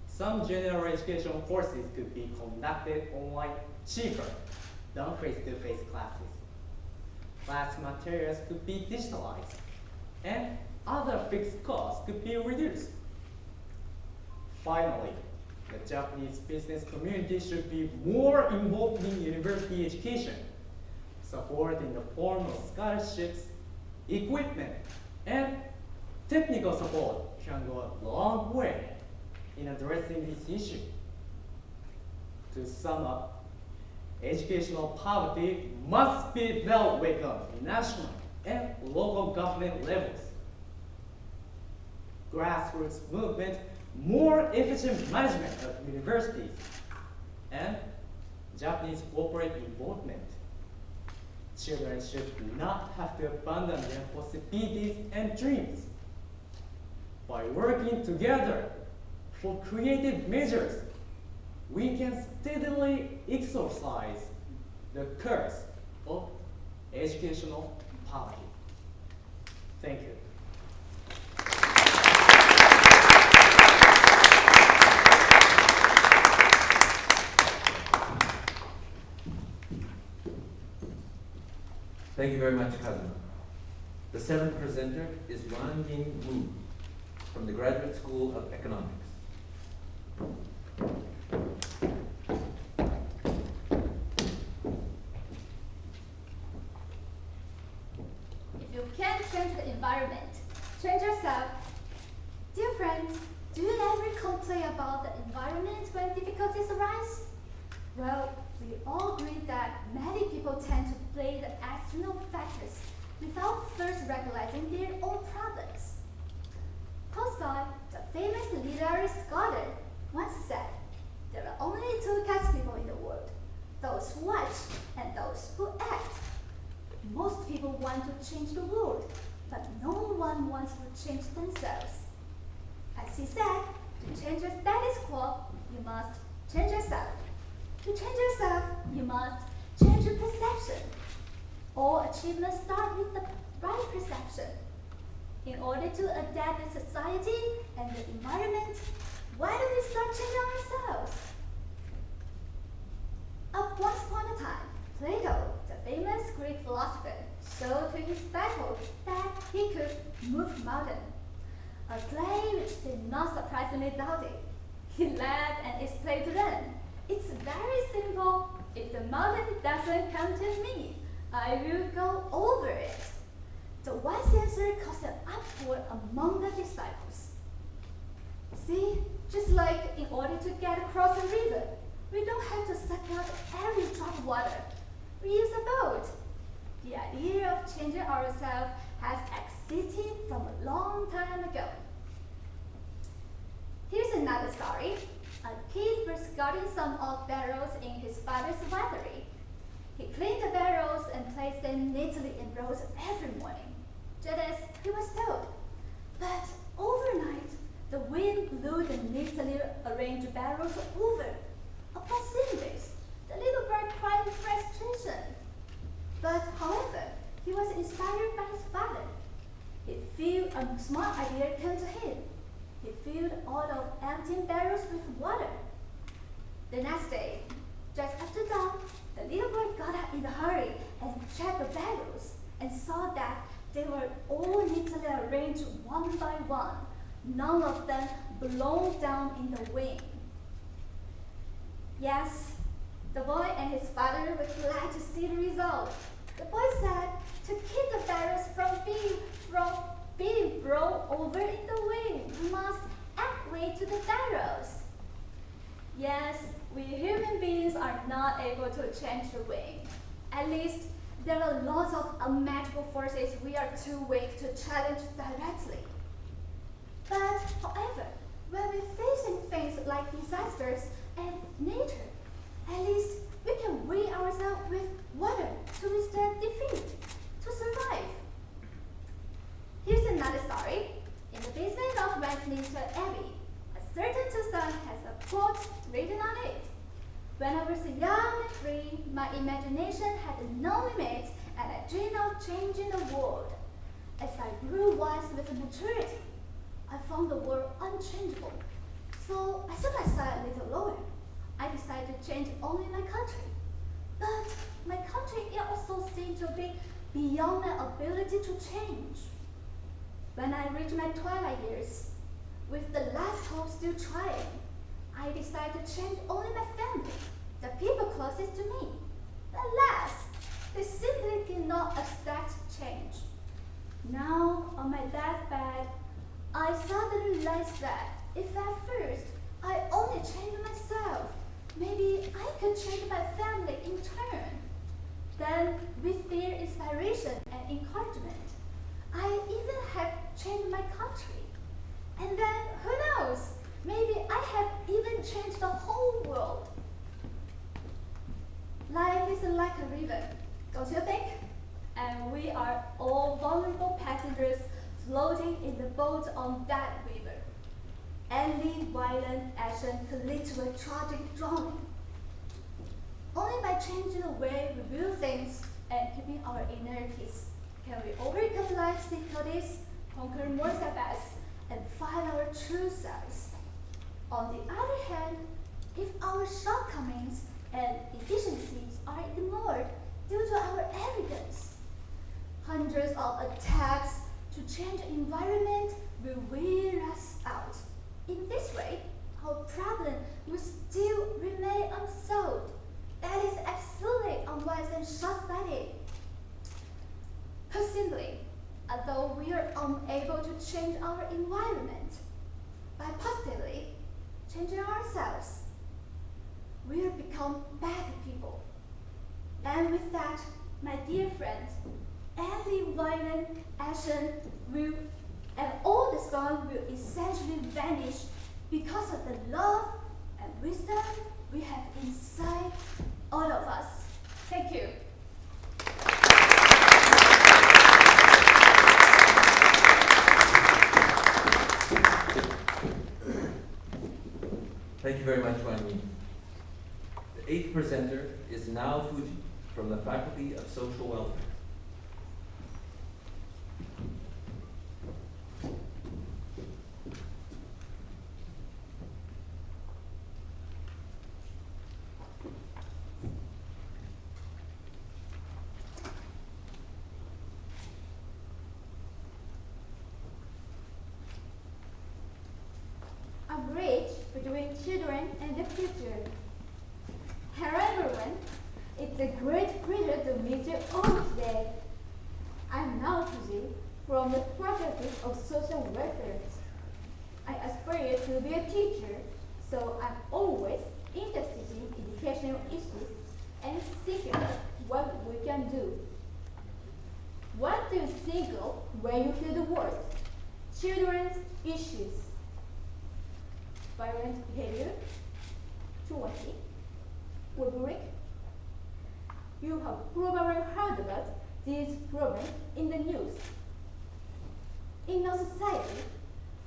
some general education courses could be conducted online cheaper than face-to-face classes. Class materials could be digitalized, and other fixed costs could be reduced. Finally, the Japanese business community should be more involved in university education. Support in the form of scholarships, equipment, and technical support can go a long way in addressing this issue. To sum up, educational poverty must be dealt with on national and local government levels. Grassroots movement, more efficient management of universities, and Japanese corporate involvement. Children should not have to abandon their possibilities and dreams. By working together for creative measures, we can steadily exorcise the curse of educational poverty. Thank you. Thank you very much, Kazuma. The seventh presenter is WANYING. from the Graduate School of Economics. If you can't change the environment, change yourself. Dear friends, do you ever complain about the environment when difficulties arise? Well, we all agree that many people tend to blame the external factors without first recognizing their own problems. Tolstoy, the famous literary scholar, once said, there are only two kinds of people in the world, those who watch and those who act. Most people want to change the world, but no one wants to change themselves. As he said, to change your status quo, you must change yourself. To change yourself, you must change your perception. All achievements start with the right perception. In order to adapt to society and the environment, why don't we start changing ourselves? Once upon a time, Plato, the famous Greek philosopher, showed to his disciples that he could move mountains. A claim which did not surprisingly doubt it. He laughed and explained to them, it's very simple. If the mountain doesn't come to me, I will go over it. The wise answer caused an uproar among the disciples. See, just like in order to get across a river, we don't have to suck out every drop of water. We use a boat. The idea of changing ourselves has existed from a long time ago. Here's another story. A kid was guarding some old barrels in his father's winery. He cleaned the barrels and placed them neatly in rows every morning, just as he was told. But overnight, the wind blew the neatly arranged barrels over. Upon seeing this, the little bird cried in frustration. But however, he was inspired by his father. He felt a smart idea came to him. He filled all the empty barrels with water. The next day, just after dawn, the little boy got up in a hurry and checked the barrels and saw that they were all neatly arranged one by one, none of them blown down in the wind. Yes, the boy and his father were glad to see the result. The boy said, to keep the barrels from being blown over in the wind, we must add weight to the barrels. Yes, we human beings are not able to change the wind. At least, there are lots of unmatchable forces we are too weak to challenge directly. But, however, when we're facing things like disasters and nature, at least we can weigh ourselves with water to withstand defeat, to survive. Here's another story. In the basement of Westminster Abbey, a certain tombstone has a quote written on it. When I was young and free, my imagination had no limits, and I dreamed of changing the world. As I grew wise with maturity, I found the world unchangeable. So I set myself a little lower. I decided to change only my country. But my country also seemed to be beyond my ability to change. When I reached my twilight years, with the last hope still trying, I decided to change only my family, the people closest to me. Alas, they simply did not accept change. Now, on my deathbed, I suddenly realized that if at first I only changed myself, maybe I could change my family in turn. Then, with their inspiration and encouragement, I even have changed my country. And then, who knows, maybe I have even changed the whole world. Life is like a river, don't you think? And we are all vulnerable passengers floating in the boat on that river. Any violent action could lead to a tragic drowning. Only by changing the way we view things and keeping our inner peace can we overcome life's difficulties, conquer more setbacks, and find our true selves. On the other hand, if our shortcomings and deficiencies are ignored due to our arrogance, hundreds of attacks, to change the environment will wear us out. In this way, our problem will still remain unsolved. That is absolutely unwise and short-sighted. Put simply, although we are unable to change our environment, by positively changing ourselves, we will become better people. And with that, my dear friends, any violent action will and all the storm will essentially vanish because of the love and wisdom we have inside all of us. Thank you. Thank you very much, WANYING. The eighth presenter is Nao Fuji from the Faculty of Social Welfare. A bridge between children and the future. Hello everyone, it's a great pleasure to meet you all today. I'm Nao Fuji from the Faculty of Social Welfare. I aspire to be a teacher, so I'm always interested in educational issues and thinking what we can do. What do you think of when you hear the word children's issues? Violent behavior, truancy, bullying. You have probably heard about these problems in the news. In our society,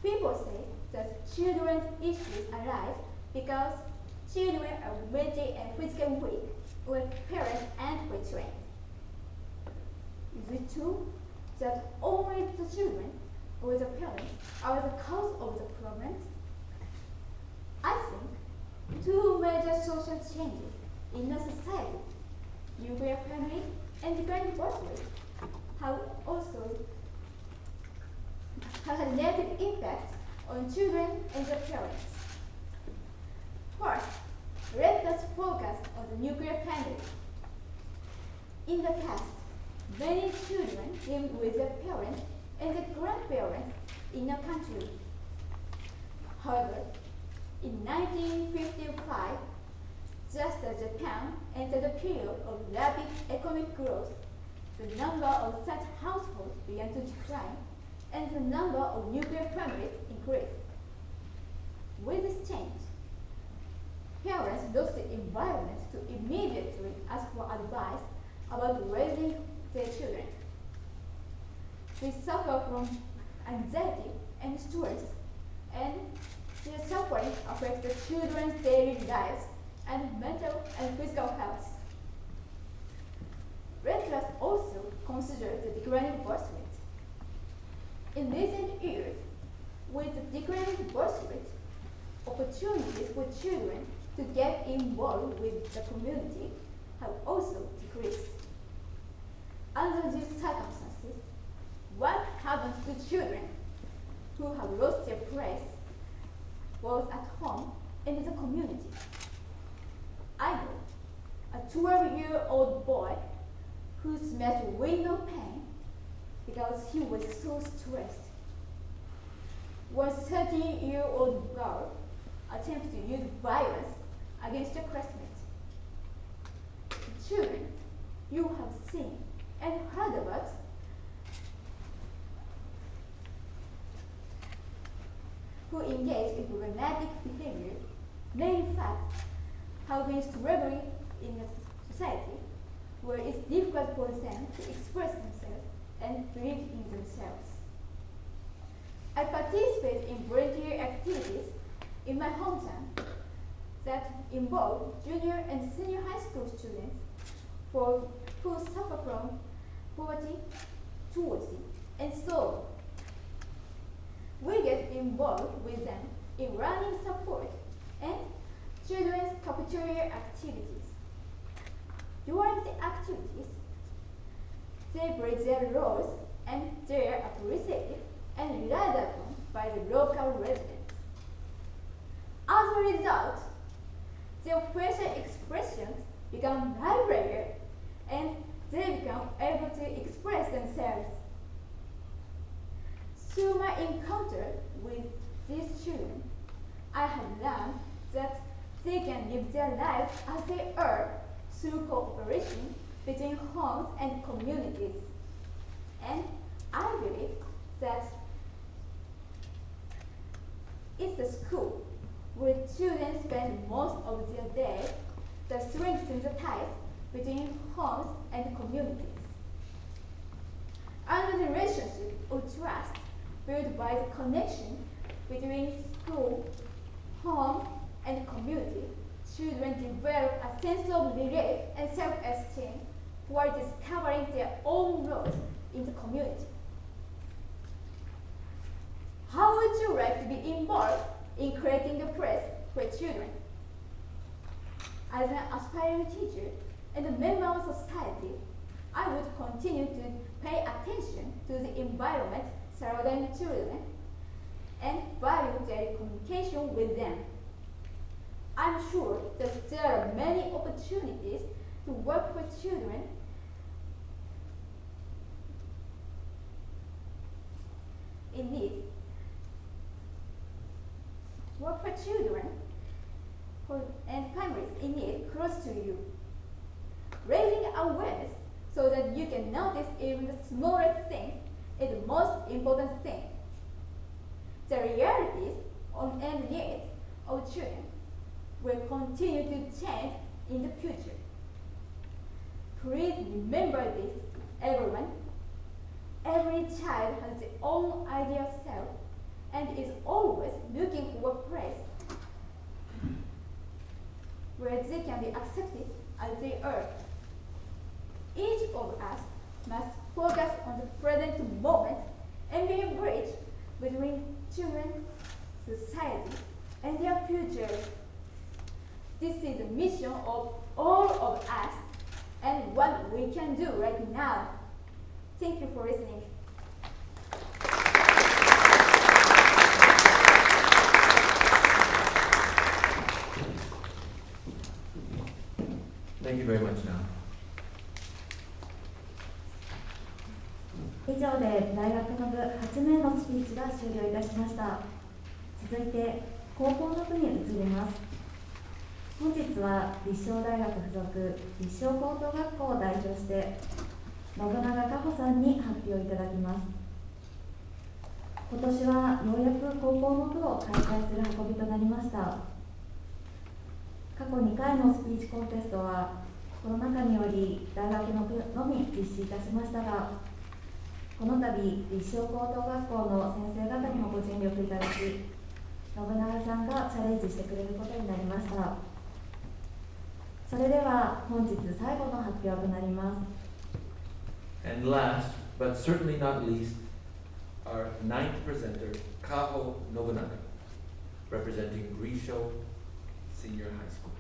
people say that children's issues arise because children are mentally and physically weak when parents aren't well trained. Is it true that only the children or the parents are the cause of the problems? I think two major social changes in a society, nuclear family and declining birth rate, have also had a negative impact on children and their parents. First, let us focus on the nuclear family. In the past, many children lived with their parents and their grandparents in a country. However, in 1955, just as Japan entered a period of rapid economic growth, the number of such households began to decline and the number of nuclear families increased. With this change, parents looked the environment to immediately ask for advice about raising their children. They suffer from anxiety and stress, and their suffering affects the children's daily lives and mental and physical health. Let us also consider the declining birth rate. In recent years, with the declining birth rate, opportunities for children to get involved with the community have also decreased. Under these circumstances, what happens to children who have lost their place both at home and in the community? I know a 12-year-old boy who met with no pain because he was so stressed. One 13-year-old girl attempted to use violence against a classmate. The children you have seen and heard about who engage in problematic behavior may in fact have been struggling in a society where it's difficult for them to express themselves and believe in themselves. I participate in volunteer activities in my hometown that involve junior and senior high school students who suffer from poverty, truancy, and so on. We get involved with them in running support and children's cafeteria activities. During the activities, they play their roles and their appreciated Through my encounter with these children, I have learned that they can live their lives as they are through cooperation between homes and communities. And I believe that it's the school where children spend most of their day that strengthens the ties between homes and communities. And the relationship of trust built by the connection between school, home, and community, children develop a sense of relief and self-esteem while discovering their own roles in the community. How would you like to be involved in creating a place for children? As an aspiring teacher and a member of society, I would continue to pay attention to the environment surrounding children and value their communication with them. I'm sure that there are many opportunities to work with children in need. Work for children and families in need close to you. Raising awareness so that you can notice even the smallest things is the most important thing. The realities and needs of children will continue to change in the future. Please remember this, everyone. Every child has their own ideal self and is always looking for a place where they can be accepted as they are. Each of us must focus on the present moment and be a bridge between children, society, and their future. This is the mission of all of us and what we can do right now. Thank you for listening. Thank you very much now. 以上で大学の部8名のスピーチが終了いたしました。続いて高校の部に移ります。本日は立正大学附属立正高等学校を代表して信長果歩さんに発表いただきます。今年はようやく高校の部を開催する運びとなりました。過去2回のスピーチコンテストはコロナ禍により大学の部のみ実施いたしましたが、この度立正高等学校の先生方にもご尽力いただき、信長さんがチャレンジしてくれることになりました。それでは本日最後の発表となります。And last, but certainly not least, our ninth presenter, Kaho Nobunaga, representing Rissho Senior High School.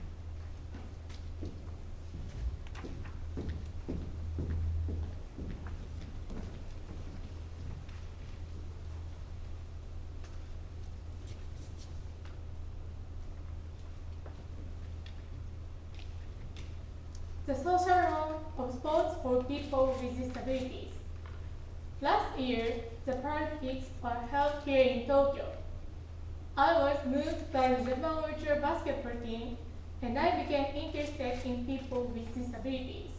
The social role of sports for people with disabilities. Last year, the Paralympics were held here in Tokyo. I was moved by the Japan wheelchair basketball team, and I became interested in people with disabilities.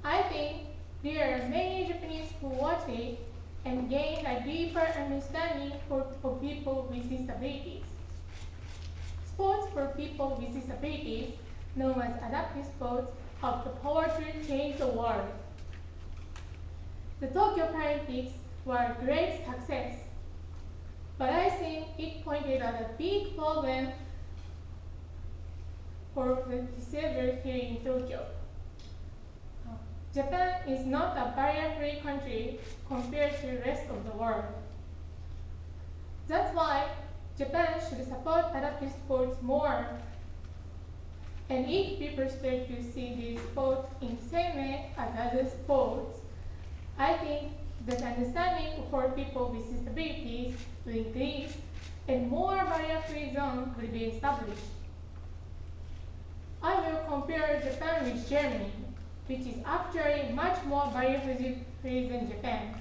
I think there are many Japanese who watch it and gain a deeper understanding of people with disabilities. Sports for people with disabilities, known as adaptive sports, have the power to change the world. The Tokyo Paralympics were a great success, but I think it pointed out a big problem for the disabled here in Tokyo. Japan is not a barrier-free country compared to the rest of the world. That's why Japan should support adaptive sports more. And if people start to see these sports in the same way as other sports, I think that understanding for people with disabilities will increase and more barrier-free zones will be established. I will compare Japan with Germany, which is actually much more barrier-free than Japan.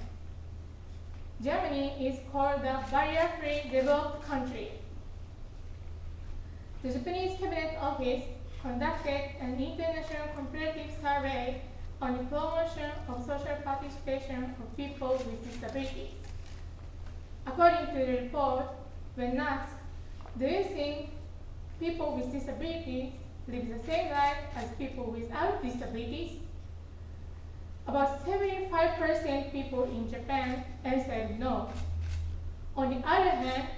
Germany is called the barrier-free developed country. The Japanese Cabinet Office conducted an international comparative survey on the promotion of social participation of people with disabilities. According to the report, when asked, do you think people with disabilities live the same life as people without disabilities? About 75% people in Japan answered no. On the other hand,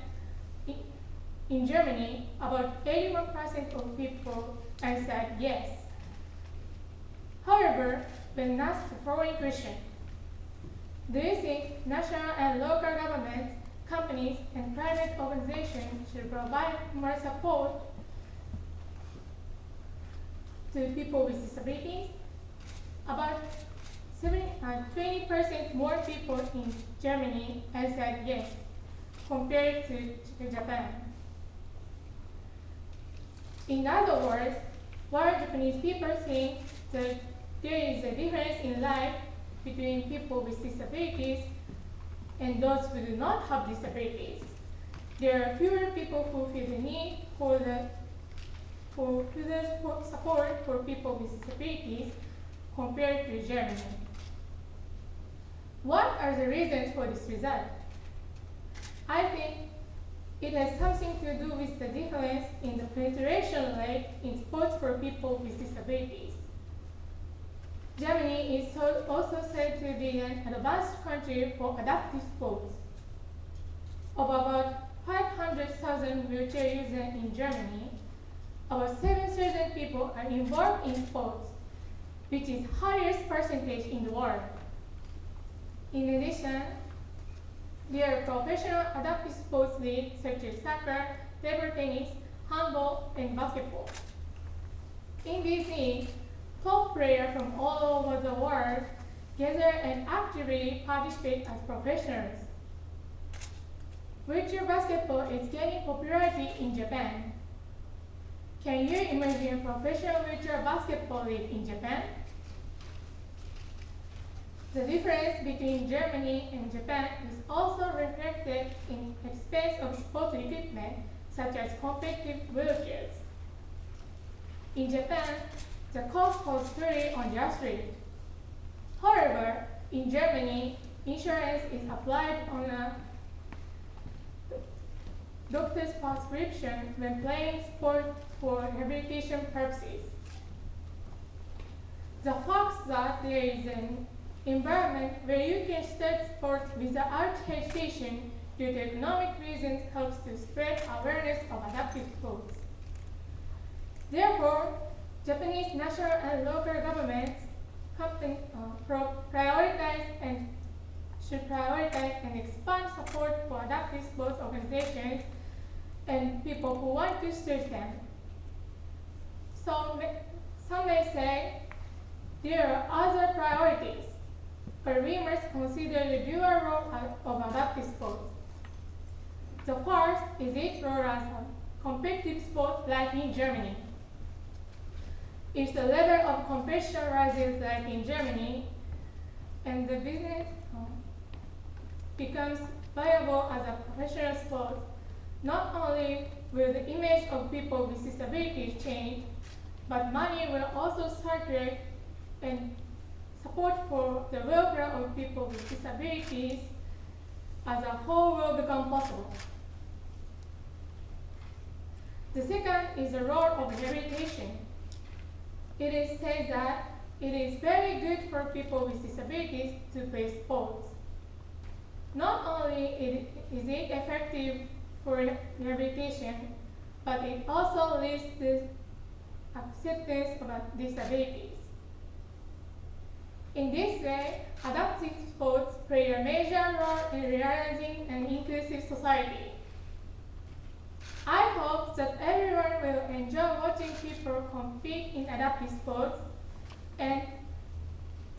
in Germany, about 81% of people answered yes. However, when asked the following question, do you think national and local governments, companies, and private organizations should provide more support to people with disabilities? About 20% more people in Germany answered yes compared to Japan. In other words, while Japanese people think that there is a difference in life between people with disabilities and those who do not have disabilities, there are fewer people who feel the need for support for people with disabilities compared to Germany. What are the reasons for this result? I think it has something to do with the difference in the penetration rate in sports for people with disabilities. Germany is also said to be an advanced country for adaptive sports. Of about 500,000 wheelchair users in Germany, about 7,000 people are involved in sports, which is highest percentage in the world. In addition, there are professional adaptive sports leagues such as soccer, table tennis, handball, and basketball. In these leagues, top players from all over the world gather and actively participate as professionals. Wheelchair basketball is gaining popularity in Japan. Can you imagine a professional wheelchair basketball league in Japan? The difference between Germany and Japan is also reflected in expense of sports equipment such as competitive wheelchairs. In Japan, the cost falls fully on the athlete. However, in Germany, insurance is applied on a doctor's prescription when playing sport for rehabilitation purposes. The fact that there is an environment where you can start sports without hesitation due to economic reasons helps to spread awareness of adaptive sports. Therefore, Japanese national and local governments should prioritize and expand support for adaptive sports organizations and people who want to start them. So some may say there are other priorities, but we must consider the dual role of adaptive sports. The first is its role as a competitive sport like in Germany. If the level of competition rises like in Germany, and the business becomes viable as a professional sport, not only will the image of people with disabilities change, but money will also circulate and support for the welfare of people with disabilities as a whole will become possible. The second is the role of rehabilitation. It is said that it is very good for people with disabilities to play sports. Not only is it effective for rehabilitation, but it also leads to acceptance of disabilities. In this way, adaptive sports play a major role in realizing an inclusive society. I hope that everyone will enjoy watching people compete in adaptive sports, and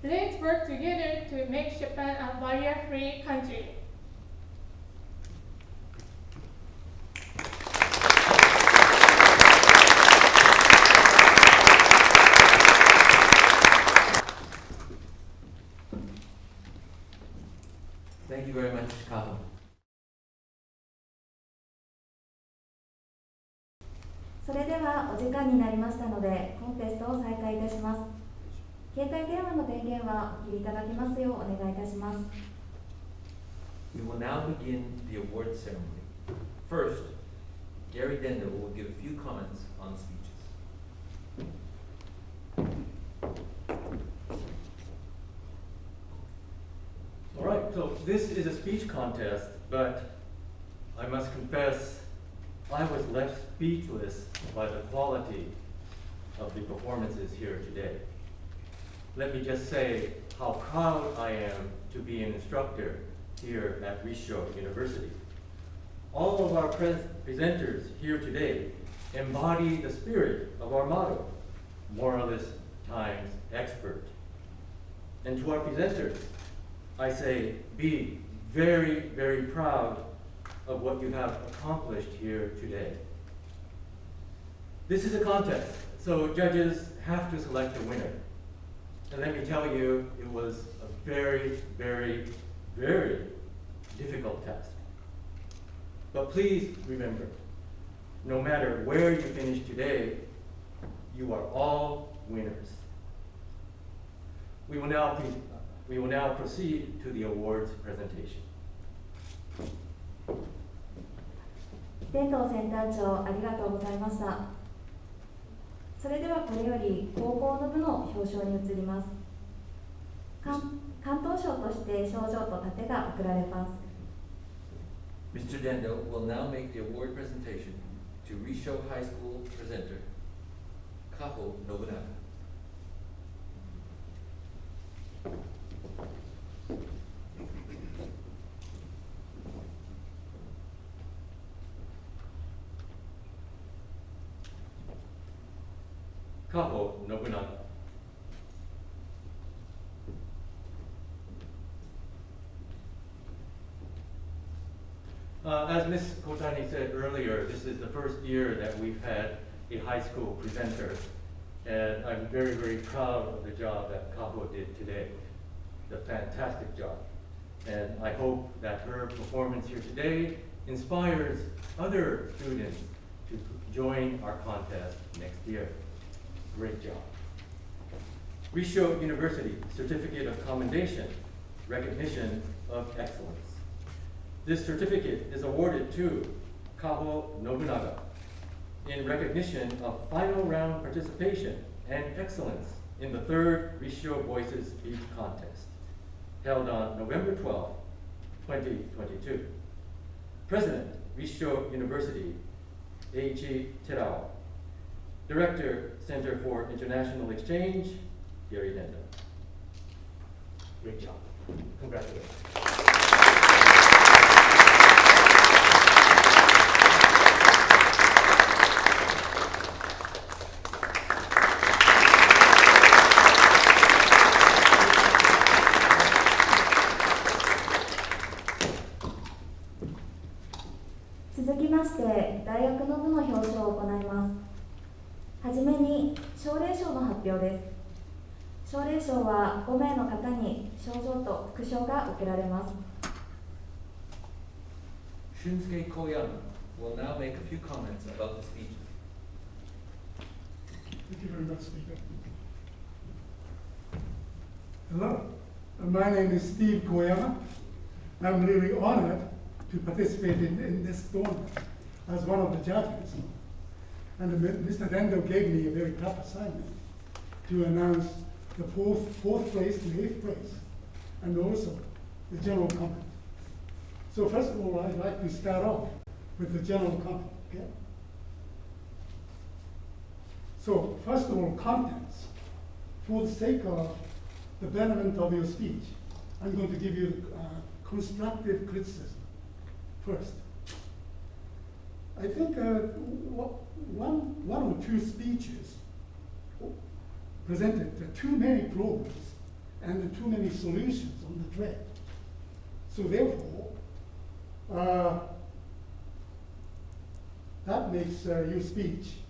let's work together to make Japan a barrier-free country. Thank Thank you very much, Kaho. それではお時間になりましたので、コンテストを再開いたします。携帯電話の電源はお切りいただきますようお願いいたします。We will now begin the award ceremony. First, Gary Dendo will give a few comments on the speeches. All right, so this is a speech contest, but I must confess I was left speechless by the quality of the performances here today. Let me just say how proud I am to be an instructor here at Rissho University. All of our presenters here today embody the spirit of our motto, moralist times expert. And to our presenters, I say, be very, very proud of what you have accomplished here today. This is a contest, so judges have to select a winner. And let me tell you, it was a very, very, very difficult task. But please remember, no matter where you finish today, you are all winners. We will now proceed to the awards presentation. 伝統センター長ありがとうございました。それではこれより高校の部の表彰に移ります。関東賞として賞状と盾が贈られます。Mr. Dendo will now make the award presentation to Rissho High School presenter Kaho Nobunaga. Kaho Nobunaga. As Ms. Kotani said earlier, this is the first year that we've had a high school presenter, and I'm very, very proud of the job that Kaho did today. The fantastic job. And I hope that her performance here today inspires other students to join our contest next year. Great job. Rissho University Certificate of Commendation, Recognition of Excellence. This certificate is awarded to Kaho Nobunaga in recognition of final round participation and excellence in the third Rissho Voices speech contest, held on November 12, 2022. President, Rissho University, Eiichi Terao. Director, Center for International Exchange, Gary Dendo. Great job. Congratulations. 続きまして、大学の部の表彰を行います。はじめに、奨励賞の発表です。奨励賞は5名の方に賞状と副賞が贈られます。Shunsuke Koyama will now make a few comments about the speeches. Thank you very much, Speaker. Hello, my name is Steve Koyama. I'm really honored to participate in this tournament as one of the judges. And Mr. Dendo gave me a very tough assignment to announce the fourth place to 8th place, and also the general comment. So first of all, I'd like to start off with the general comment, okay? So first of all, contents. For the sake of the betterment of your speech, I'm going to give you constructive criticism first. I think one or two speeches presented too many problems and too many solutions on the thread. So therefore, that makes your speech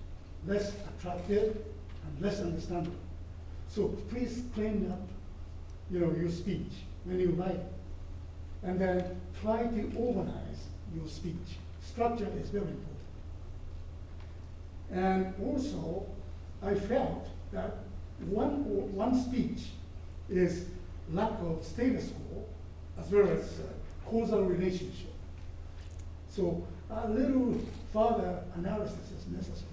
less attractive and less understandable. So please clean up, your speech when you write it. and then try to organize your speech. Structure is very important. And also, I felt that one speech is lack of status quo as well as causal relationship. So a little further analysis is necessary.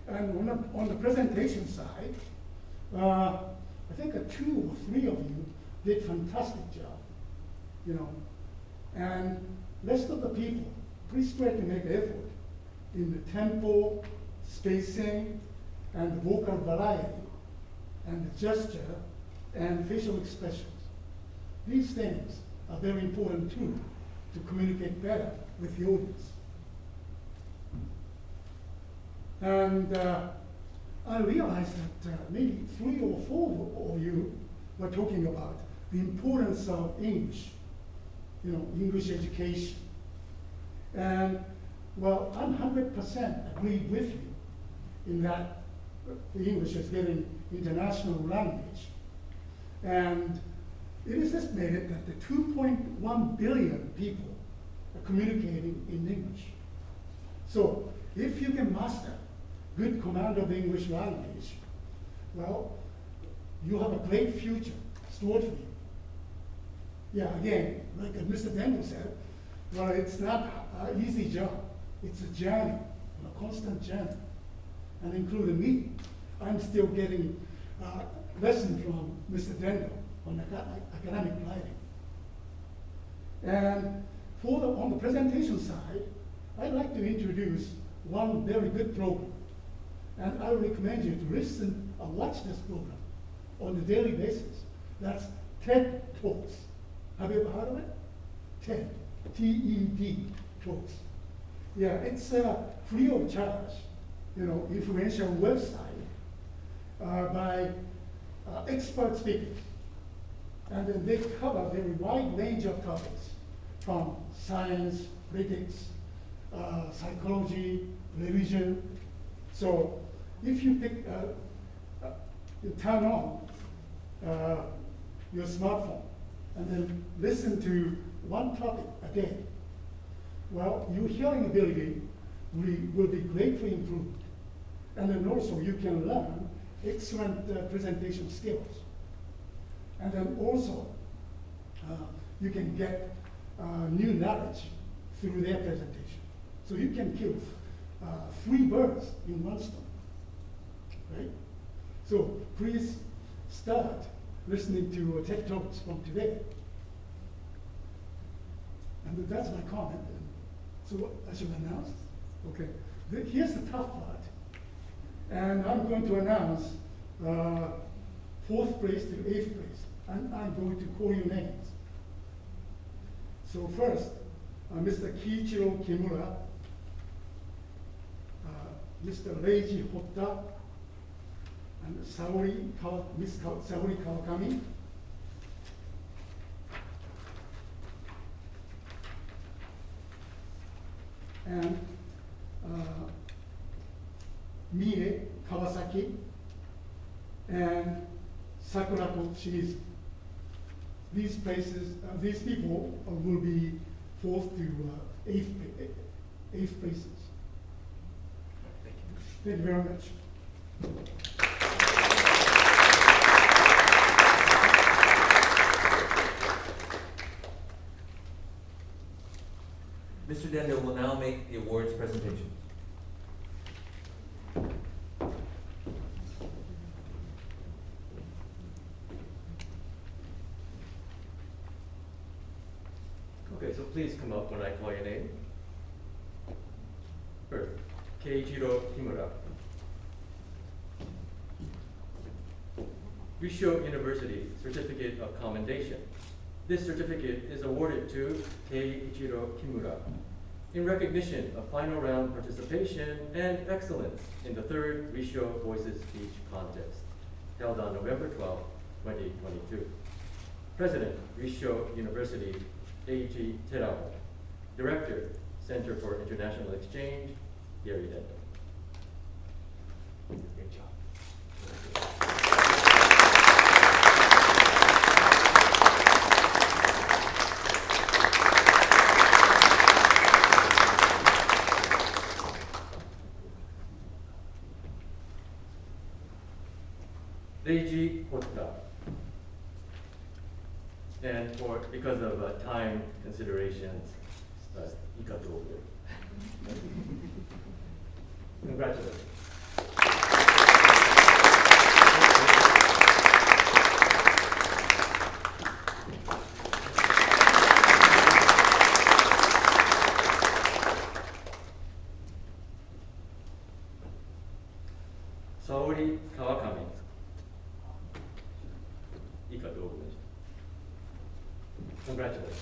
And on the presentation side, I think 2 or 3 of you did fantastic job, you know. And rest of the people, please try to make effort in the tempo, spacing, and vocal variety, and the gesture, and facial expressions. These things are very important too to communicate better with the audience. And I realized that maybe 3 or 4 of you were talking about the importance of English, you know, English education. And well, I'm 100% agreed with you in that the English is getting international language. And it is estimated that the 2.1 billion people are communicating in English. So if you can master good command of the English language, well, you have a great future stored for you. Yeah, again, like Mr. Dendel said, well, it's not an easy job. It's a journey, a constant journey. And including me, I'm still getting lessons from Mr. Dendel on academic writing. And on the presentation side, I'd like to introduce one very good program. And I would recommend you to listen and watch this program on a daily basis. That's TED Talks. Have you ever heard of it? TED, T-E-D, Talks. Yeah, it's free of charge, you know, influential website by expert speakers. And then they cover a very wide range of topics from science, politics, psychology, religion. So if you pick, you turn on your smartphone and then listen to one topic a day, well, your hearing ability will be greatly improved. And then also you can learn excellent presentation skills. And then also you can get new knowledge through their presentation. So you can kill 3 birds in one stone, right? So please start listening to TED Talks from today. And that's my comment. So what I should announce? Okay, here's the tough part. And I'm going to announce 4th place to 8th place. And I'm going to call your names. So first, Mr. Kiichiro Kimura, Mr. Reiji Hotta, and Miss Saori Kawakami. And Mie Kawasaki and Sakurako Shimizu. These people will be 4th to 8th places. Thank you very much. Mr. Dendel will now make the awards presentation. Okay, so please come up when I call your name. First, Keiichiro Kimura. Rissho University Certificate of Commendation. This certificate is awarded to Keiichiro Kimura in recognition of final round participation and excellence in the 3rd Rissho Voices Speech Contest, held on November 12, 2022. President, Rissho University, Eiichi Terao. Director, Center for International Exchange, Gary Dendel. Great job. because of time considerations, 以下同文。Congratulations. Saori Kawakami. 以下同文。Congratulations.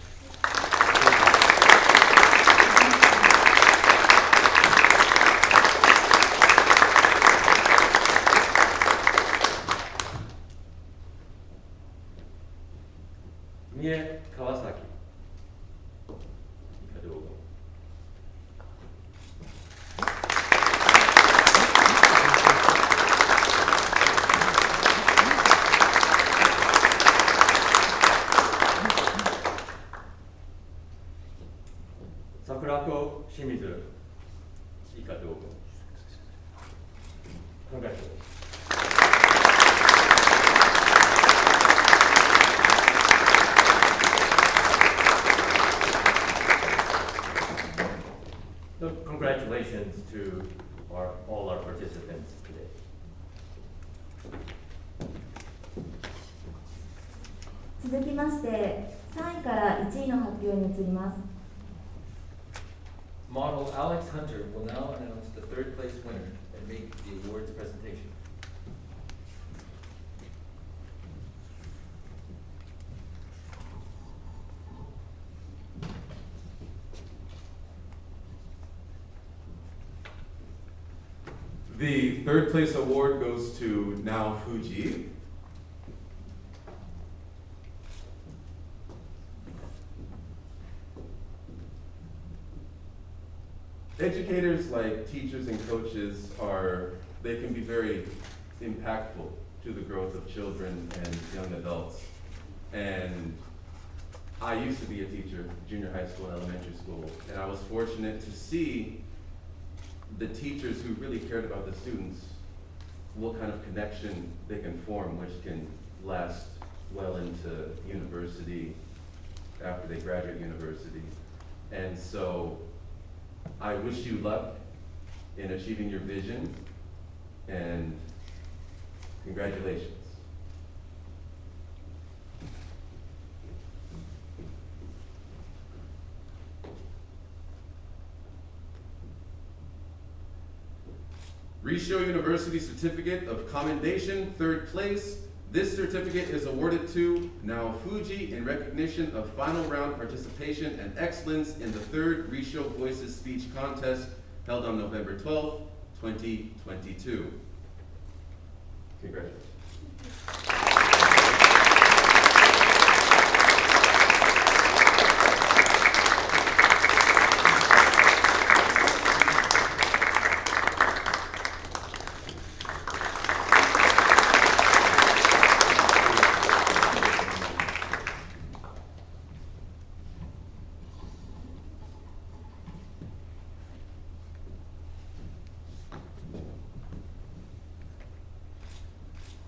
Mie Kawasaki. 以下同文。Sakurako Shimizu. 以下同文。Congratulations. So congratulations to all our participants today. 続きまして3位から1位の発表に移ります。 Model Alex Hunter will now announce the third place winner and make the awards presentation. The third place award goes to Nao Fuji. Educators, like teachers and coaches, they can be very impactful to the growth of children and young adults. And I used to be a teacher, junior high school, elementary school, and I was fortunate to see the teachers who really cared about the students, what kind of connection they can form, which can last well into university, after they graduate university. And so I wish you luck in achieving your vision, and congratulations. Rissho University Certificate of Commendation, third place. This certificate is awarded to Nao Fuji in recognition of final round participation and excellence in the third Rissho Voices speech contest held on November 12, 2022. Congratulations.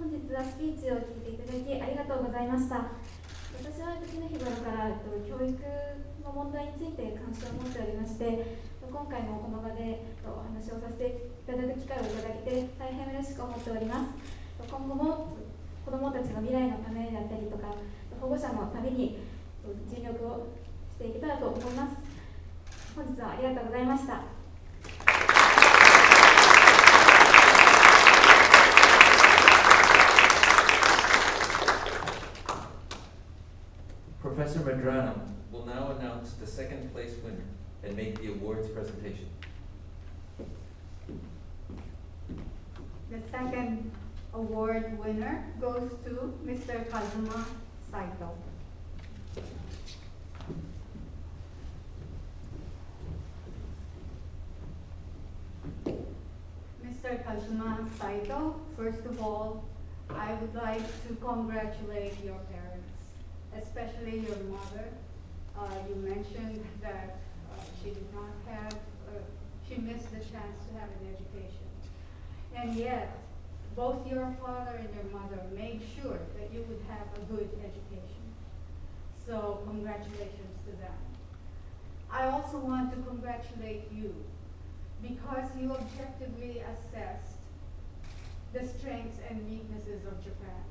本日はスピーチを聞いていただきありがとうございました。私は常日頃から教育の問題について関心を持っておりまして、今回もこの場でお話をさせていただく機会をいただけて大変嬉しく思っております。今後も子どもたちの未来のためであったりとか、保護者のために尽力をしていけたらと思います。本日はありがとうございました。Professor Medrano will now announce the second place winner and make the awards presentation. The second award winner goes to Mr. Kazuma Saito. Mr. Kazuma Saito, first of all, I would like to congratulate your parents, especially your mother. You mentioned that she did not have, she missed the chance to have an education. And yet, both your father and your mother made sure that you would have a good education. So congratulations to them. I also want to congratulate you because you objectively assessed the strengths and weaknesses of Japan.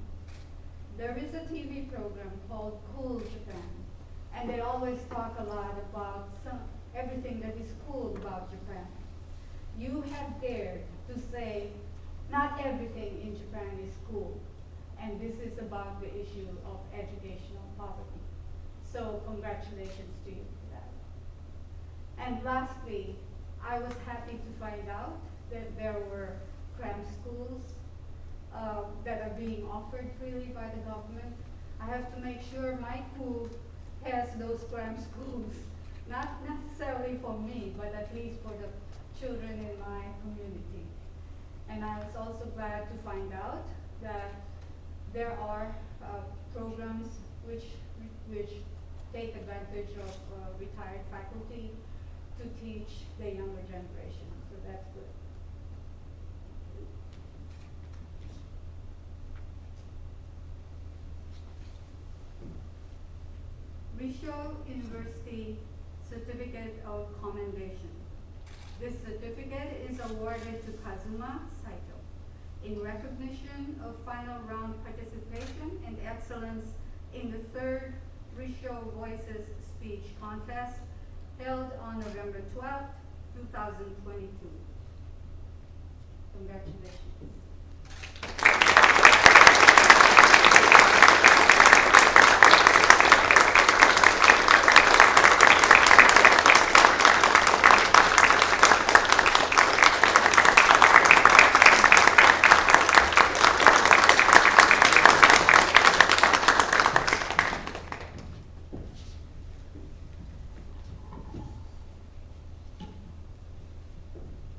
There is a TV program called Cool Japan, and they always talk a lot about everything that is cool about Japan. You have dared to say not everything in Japan is cool, and this is about the issue of educational poverty. So congratulations to you for that. And lastly, I was happy to find out that there were cram schools that are being offered freely by the government. I have to make sure my school has those cram schools, not necessarily for me, but at least for the children in my community. And I was also glad to find out that there are programs which take advantage of retired faculty to teach the younger generation, so that's good. Rissho University Certificate of Commendation. This certificate is awarded to Kazuma Saito in recognition of final round participation and excellence in the third Rissho Voices speech contest held on November 12, 2022. Congratulations.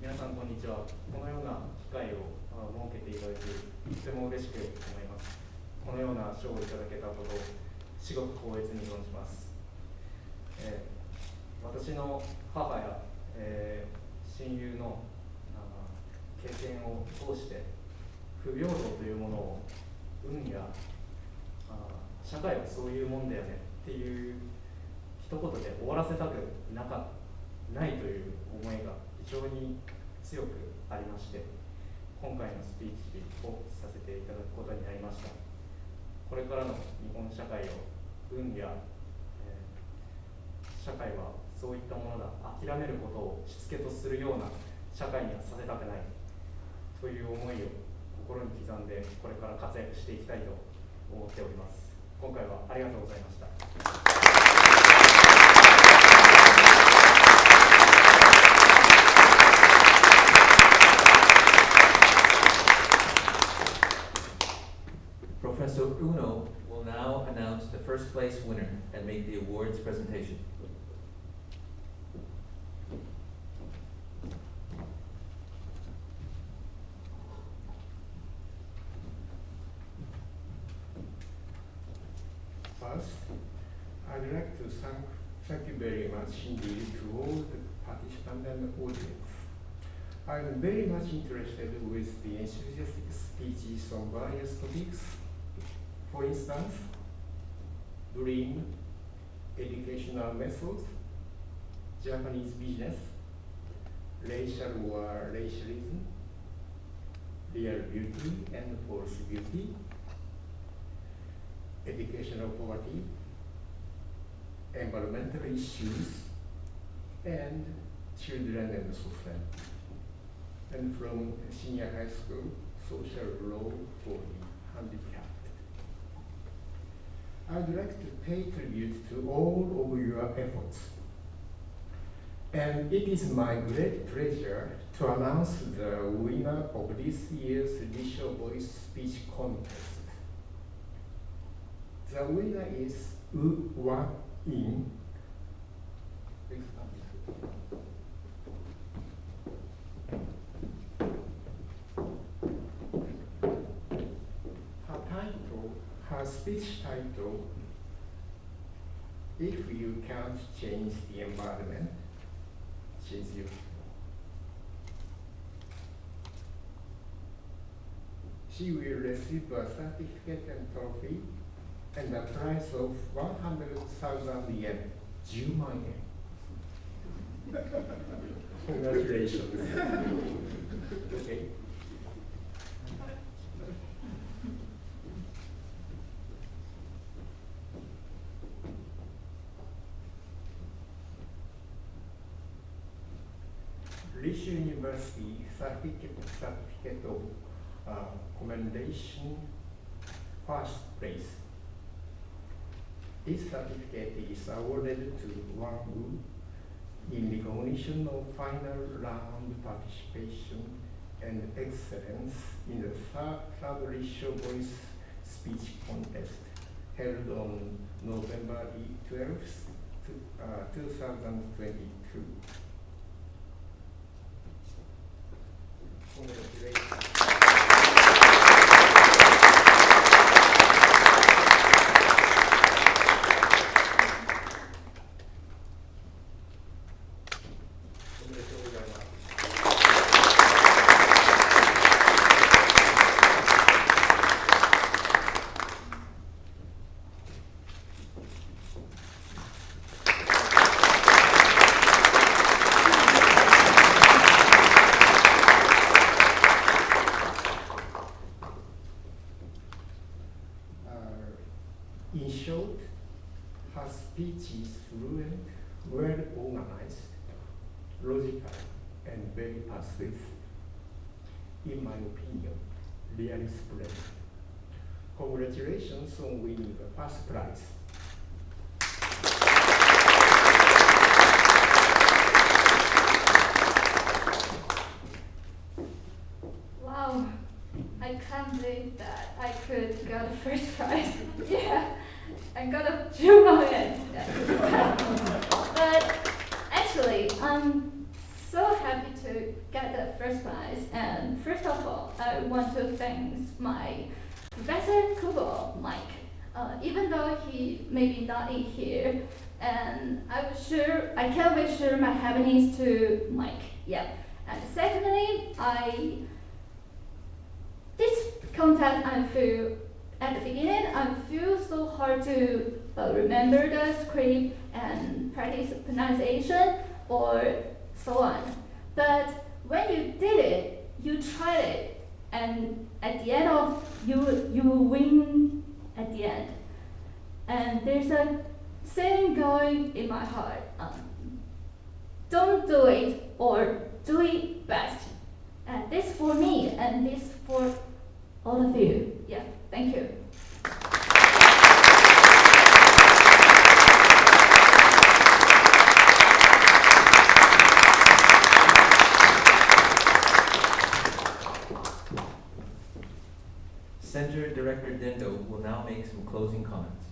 皆さんこんにちは。このような機会を設けていただき、とても嬉しく思います。このような賞をいただけたことを至極光栄に存じます。私の母や、親友の経験を通して不平等というものを運や社会はそういうもんだよねっていう一言で終わらせたくないという思いが非常に強くありまして、今回のスピーチをさせていただくことになりました。これからの日本社会を運や、社会はそういったものだ、諦めることをしつけとするような社会にはさせたくないという思いを心に刻んで、これから活躍していきたいと思っております。今回はありがとうございました。Professor Uno will now announce the first place winner and make the awards presentation. First, I'd like to thank you very much indeed to all the participants and audience. I'm very much interested with the enthusiastic speeches on various topics. For instance, dream, educational methods, Japanese business, racial or racialism, real beauty and false beauty, educational poverty, environmental issues, and children and society. And from senior high school, social law for the handicapped. I'd like to pay tribute to all of your efforts. And it is my great pleasure to announce the winner of this year's Rissho Voice Speech Contest. The winner is WANYING. Her speech title, If You Can't Change the Environment, Change You. She will receive a certificate and trophy and the price of 100,000 yen, 10万円. Congratulations. Okay. Rissho University certificate of commendation, first place. This certificate is awarded to WANYING in recognition of final round participation and excellence in the third Rissho Voices speech contest held on November 12th, 2022. Congratulations. In short, her speech is fluent, well organized, logical, and very persuasive. In my opinion, really splendid. Congratulations on winning the first prize. Wow, I can't believe that I could get the first prize. Yeah, I got a 10万円. But actually, I'm so happy to get the first prize. And first of all, I want to thank my Professor Kubo, Mike. Even though he may be not in here, and I can wish my happiness to Mike. Yeah. And secondly, this contest I feel at the beginning I feel so hard to remember the script and practice pronunciation or so on. But when you did it, you tried it, and at the end of you win at the end. And there's a saying going in my heart: don't do it or do it best. And this for me, and this for all of you. Yeah, thank you. Center Director Dendo will now make some closing comments.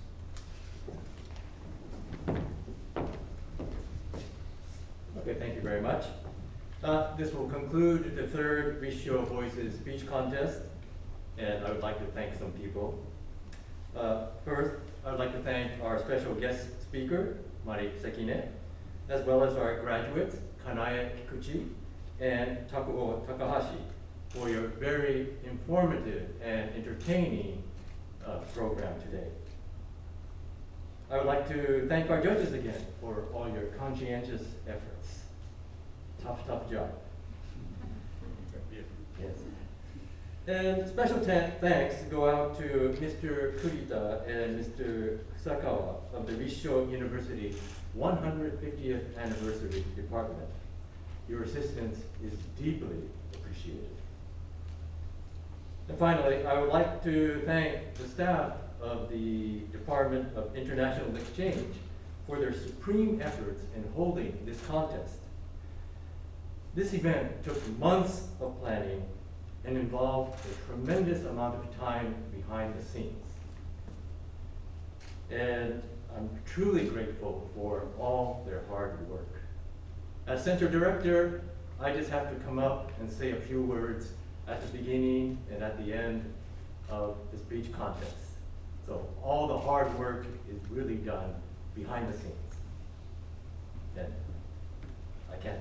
Okay, thank you very much. This will conclude the third Rissho Voices speech contest, and I would like to thank some people. First, I would like to thank our special guest speaker, Mari Sekine, as well as our graduates, Kanae Kikuchi and Takuo Takahashi, for your very informative and entertaining program today. I would like to thank our judges again for all your conscientious efforts. Tough job. Yes. And special thanks go out to Mr. Kurita and Mr. Sakawa of the Rissho University 150th Anniversary Department. Your assistance is deeply appreciated. And finally, I would like to thank the staff of the Department of International Exchange for their supreme efforts in holding this contest. This event took months of planning and involved a tremendous amount of time behind the scenes. And I'm truly grateful for all their hard work. As Center Director, I just have to come up and say a few words at the beginning and at the end of the speech contest. So all the hard work is really done behind the scenes. And I can't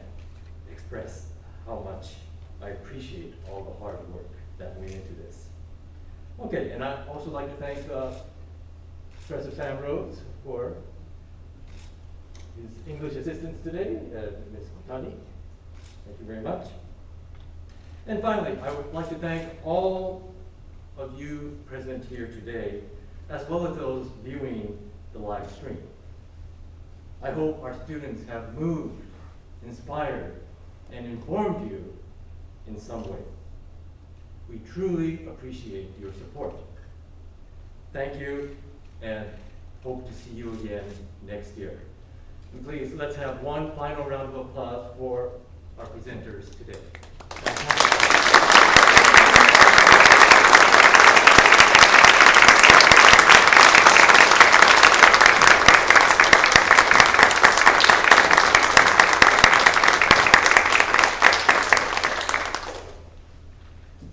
express how much I appreciate all the hard work that went into this. Okay, and I'd also like to thank Professor Sam Rhodes for his English assistance today, Ms. Kotani. Thank you very much. And finally, I would like to thank all of you present here today, as well as those viewing the live stream. I hope our students have moved, inspired, and informed you in some way. We truly appreciate your support. Thank you, and hope to see you again next year. And please, let's have one final round of applause for our presenters today.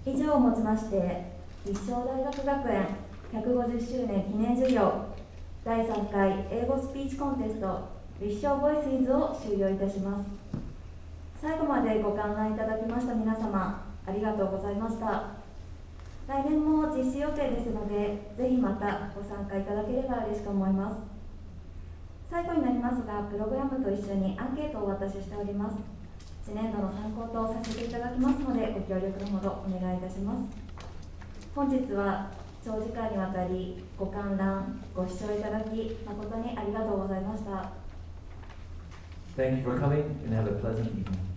以上をもちまして、立正大学学園150周年記念授業第3回英語スピーチコンテスト Rissho Voices を終了いたします。最後までご観覧いただきました皆様、ありがとうございました。来年も実施予定ですので、ぜひまたご参加いただければ嬉しく思います。最後になりますが、プログラムと一緒にアンケートをお渡ししております。次年度の参考とさせていただきますので、ご協力のほどお願いいたします。本日は長時間にわたりご観覧、ご視聴いただき誠にありがとうございました。Thank you for coming and have a pleasant evening.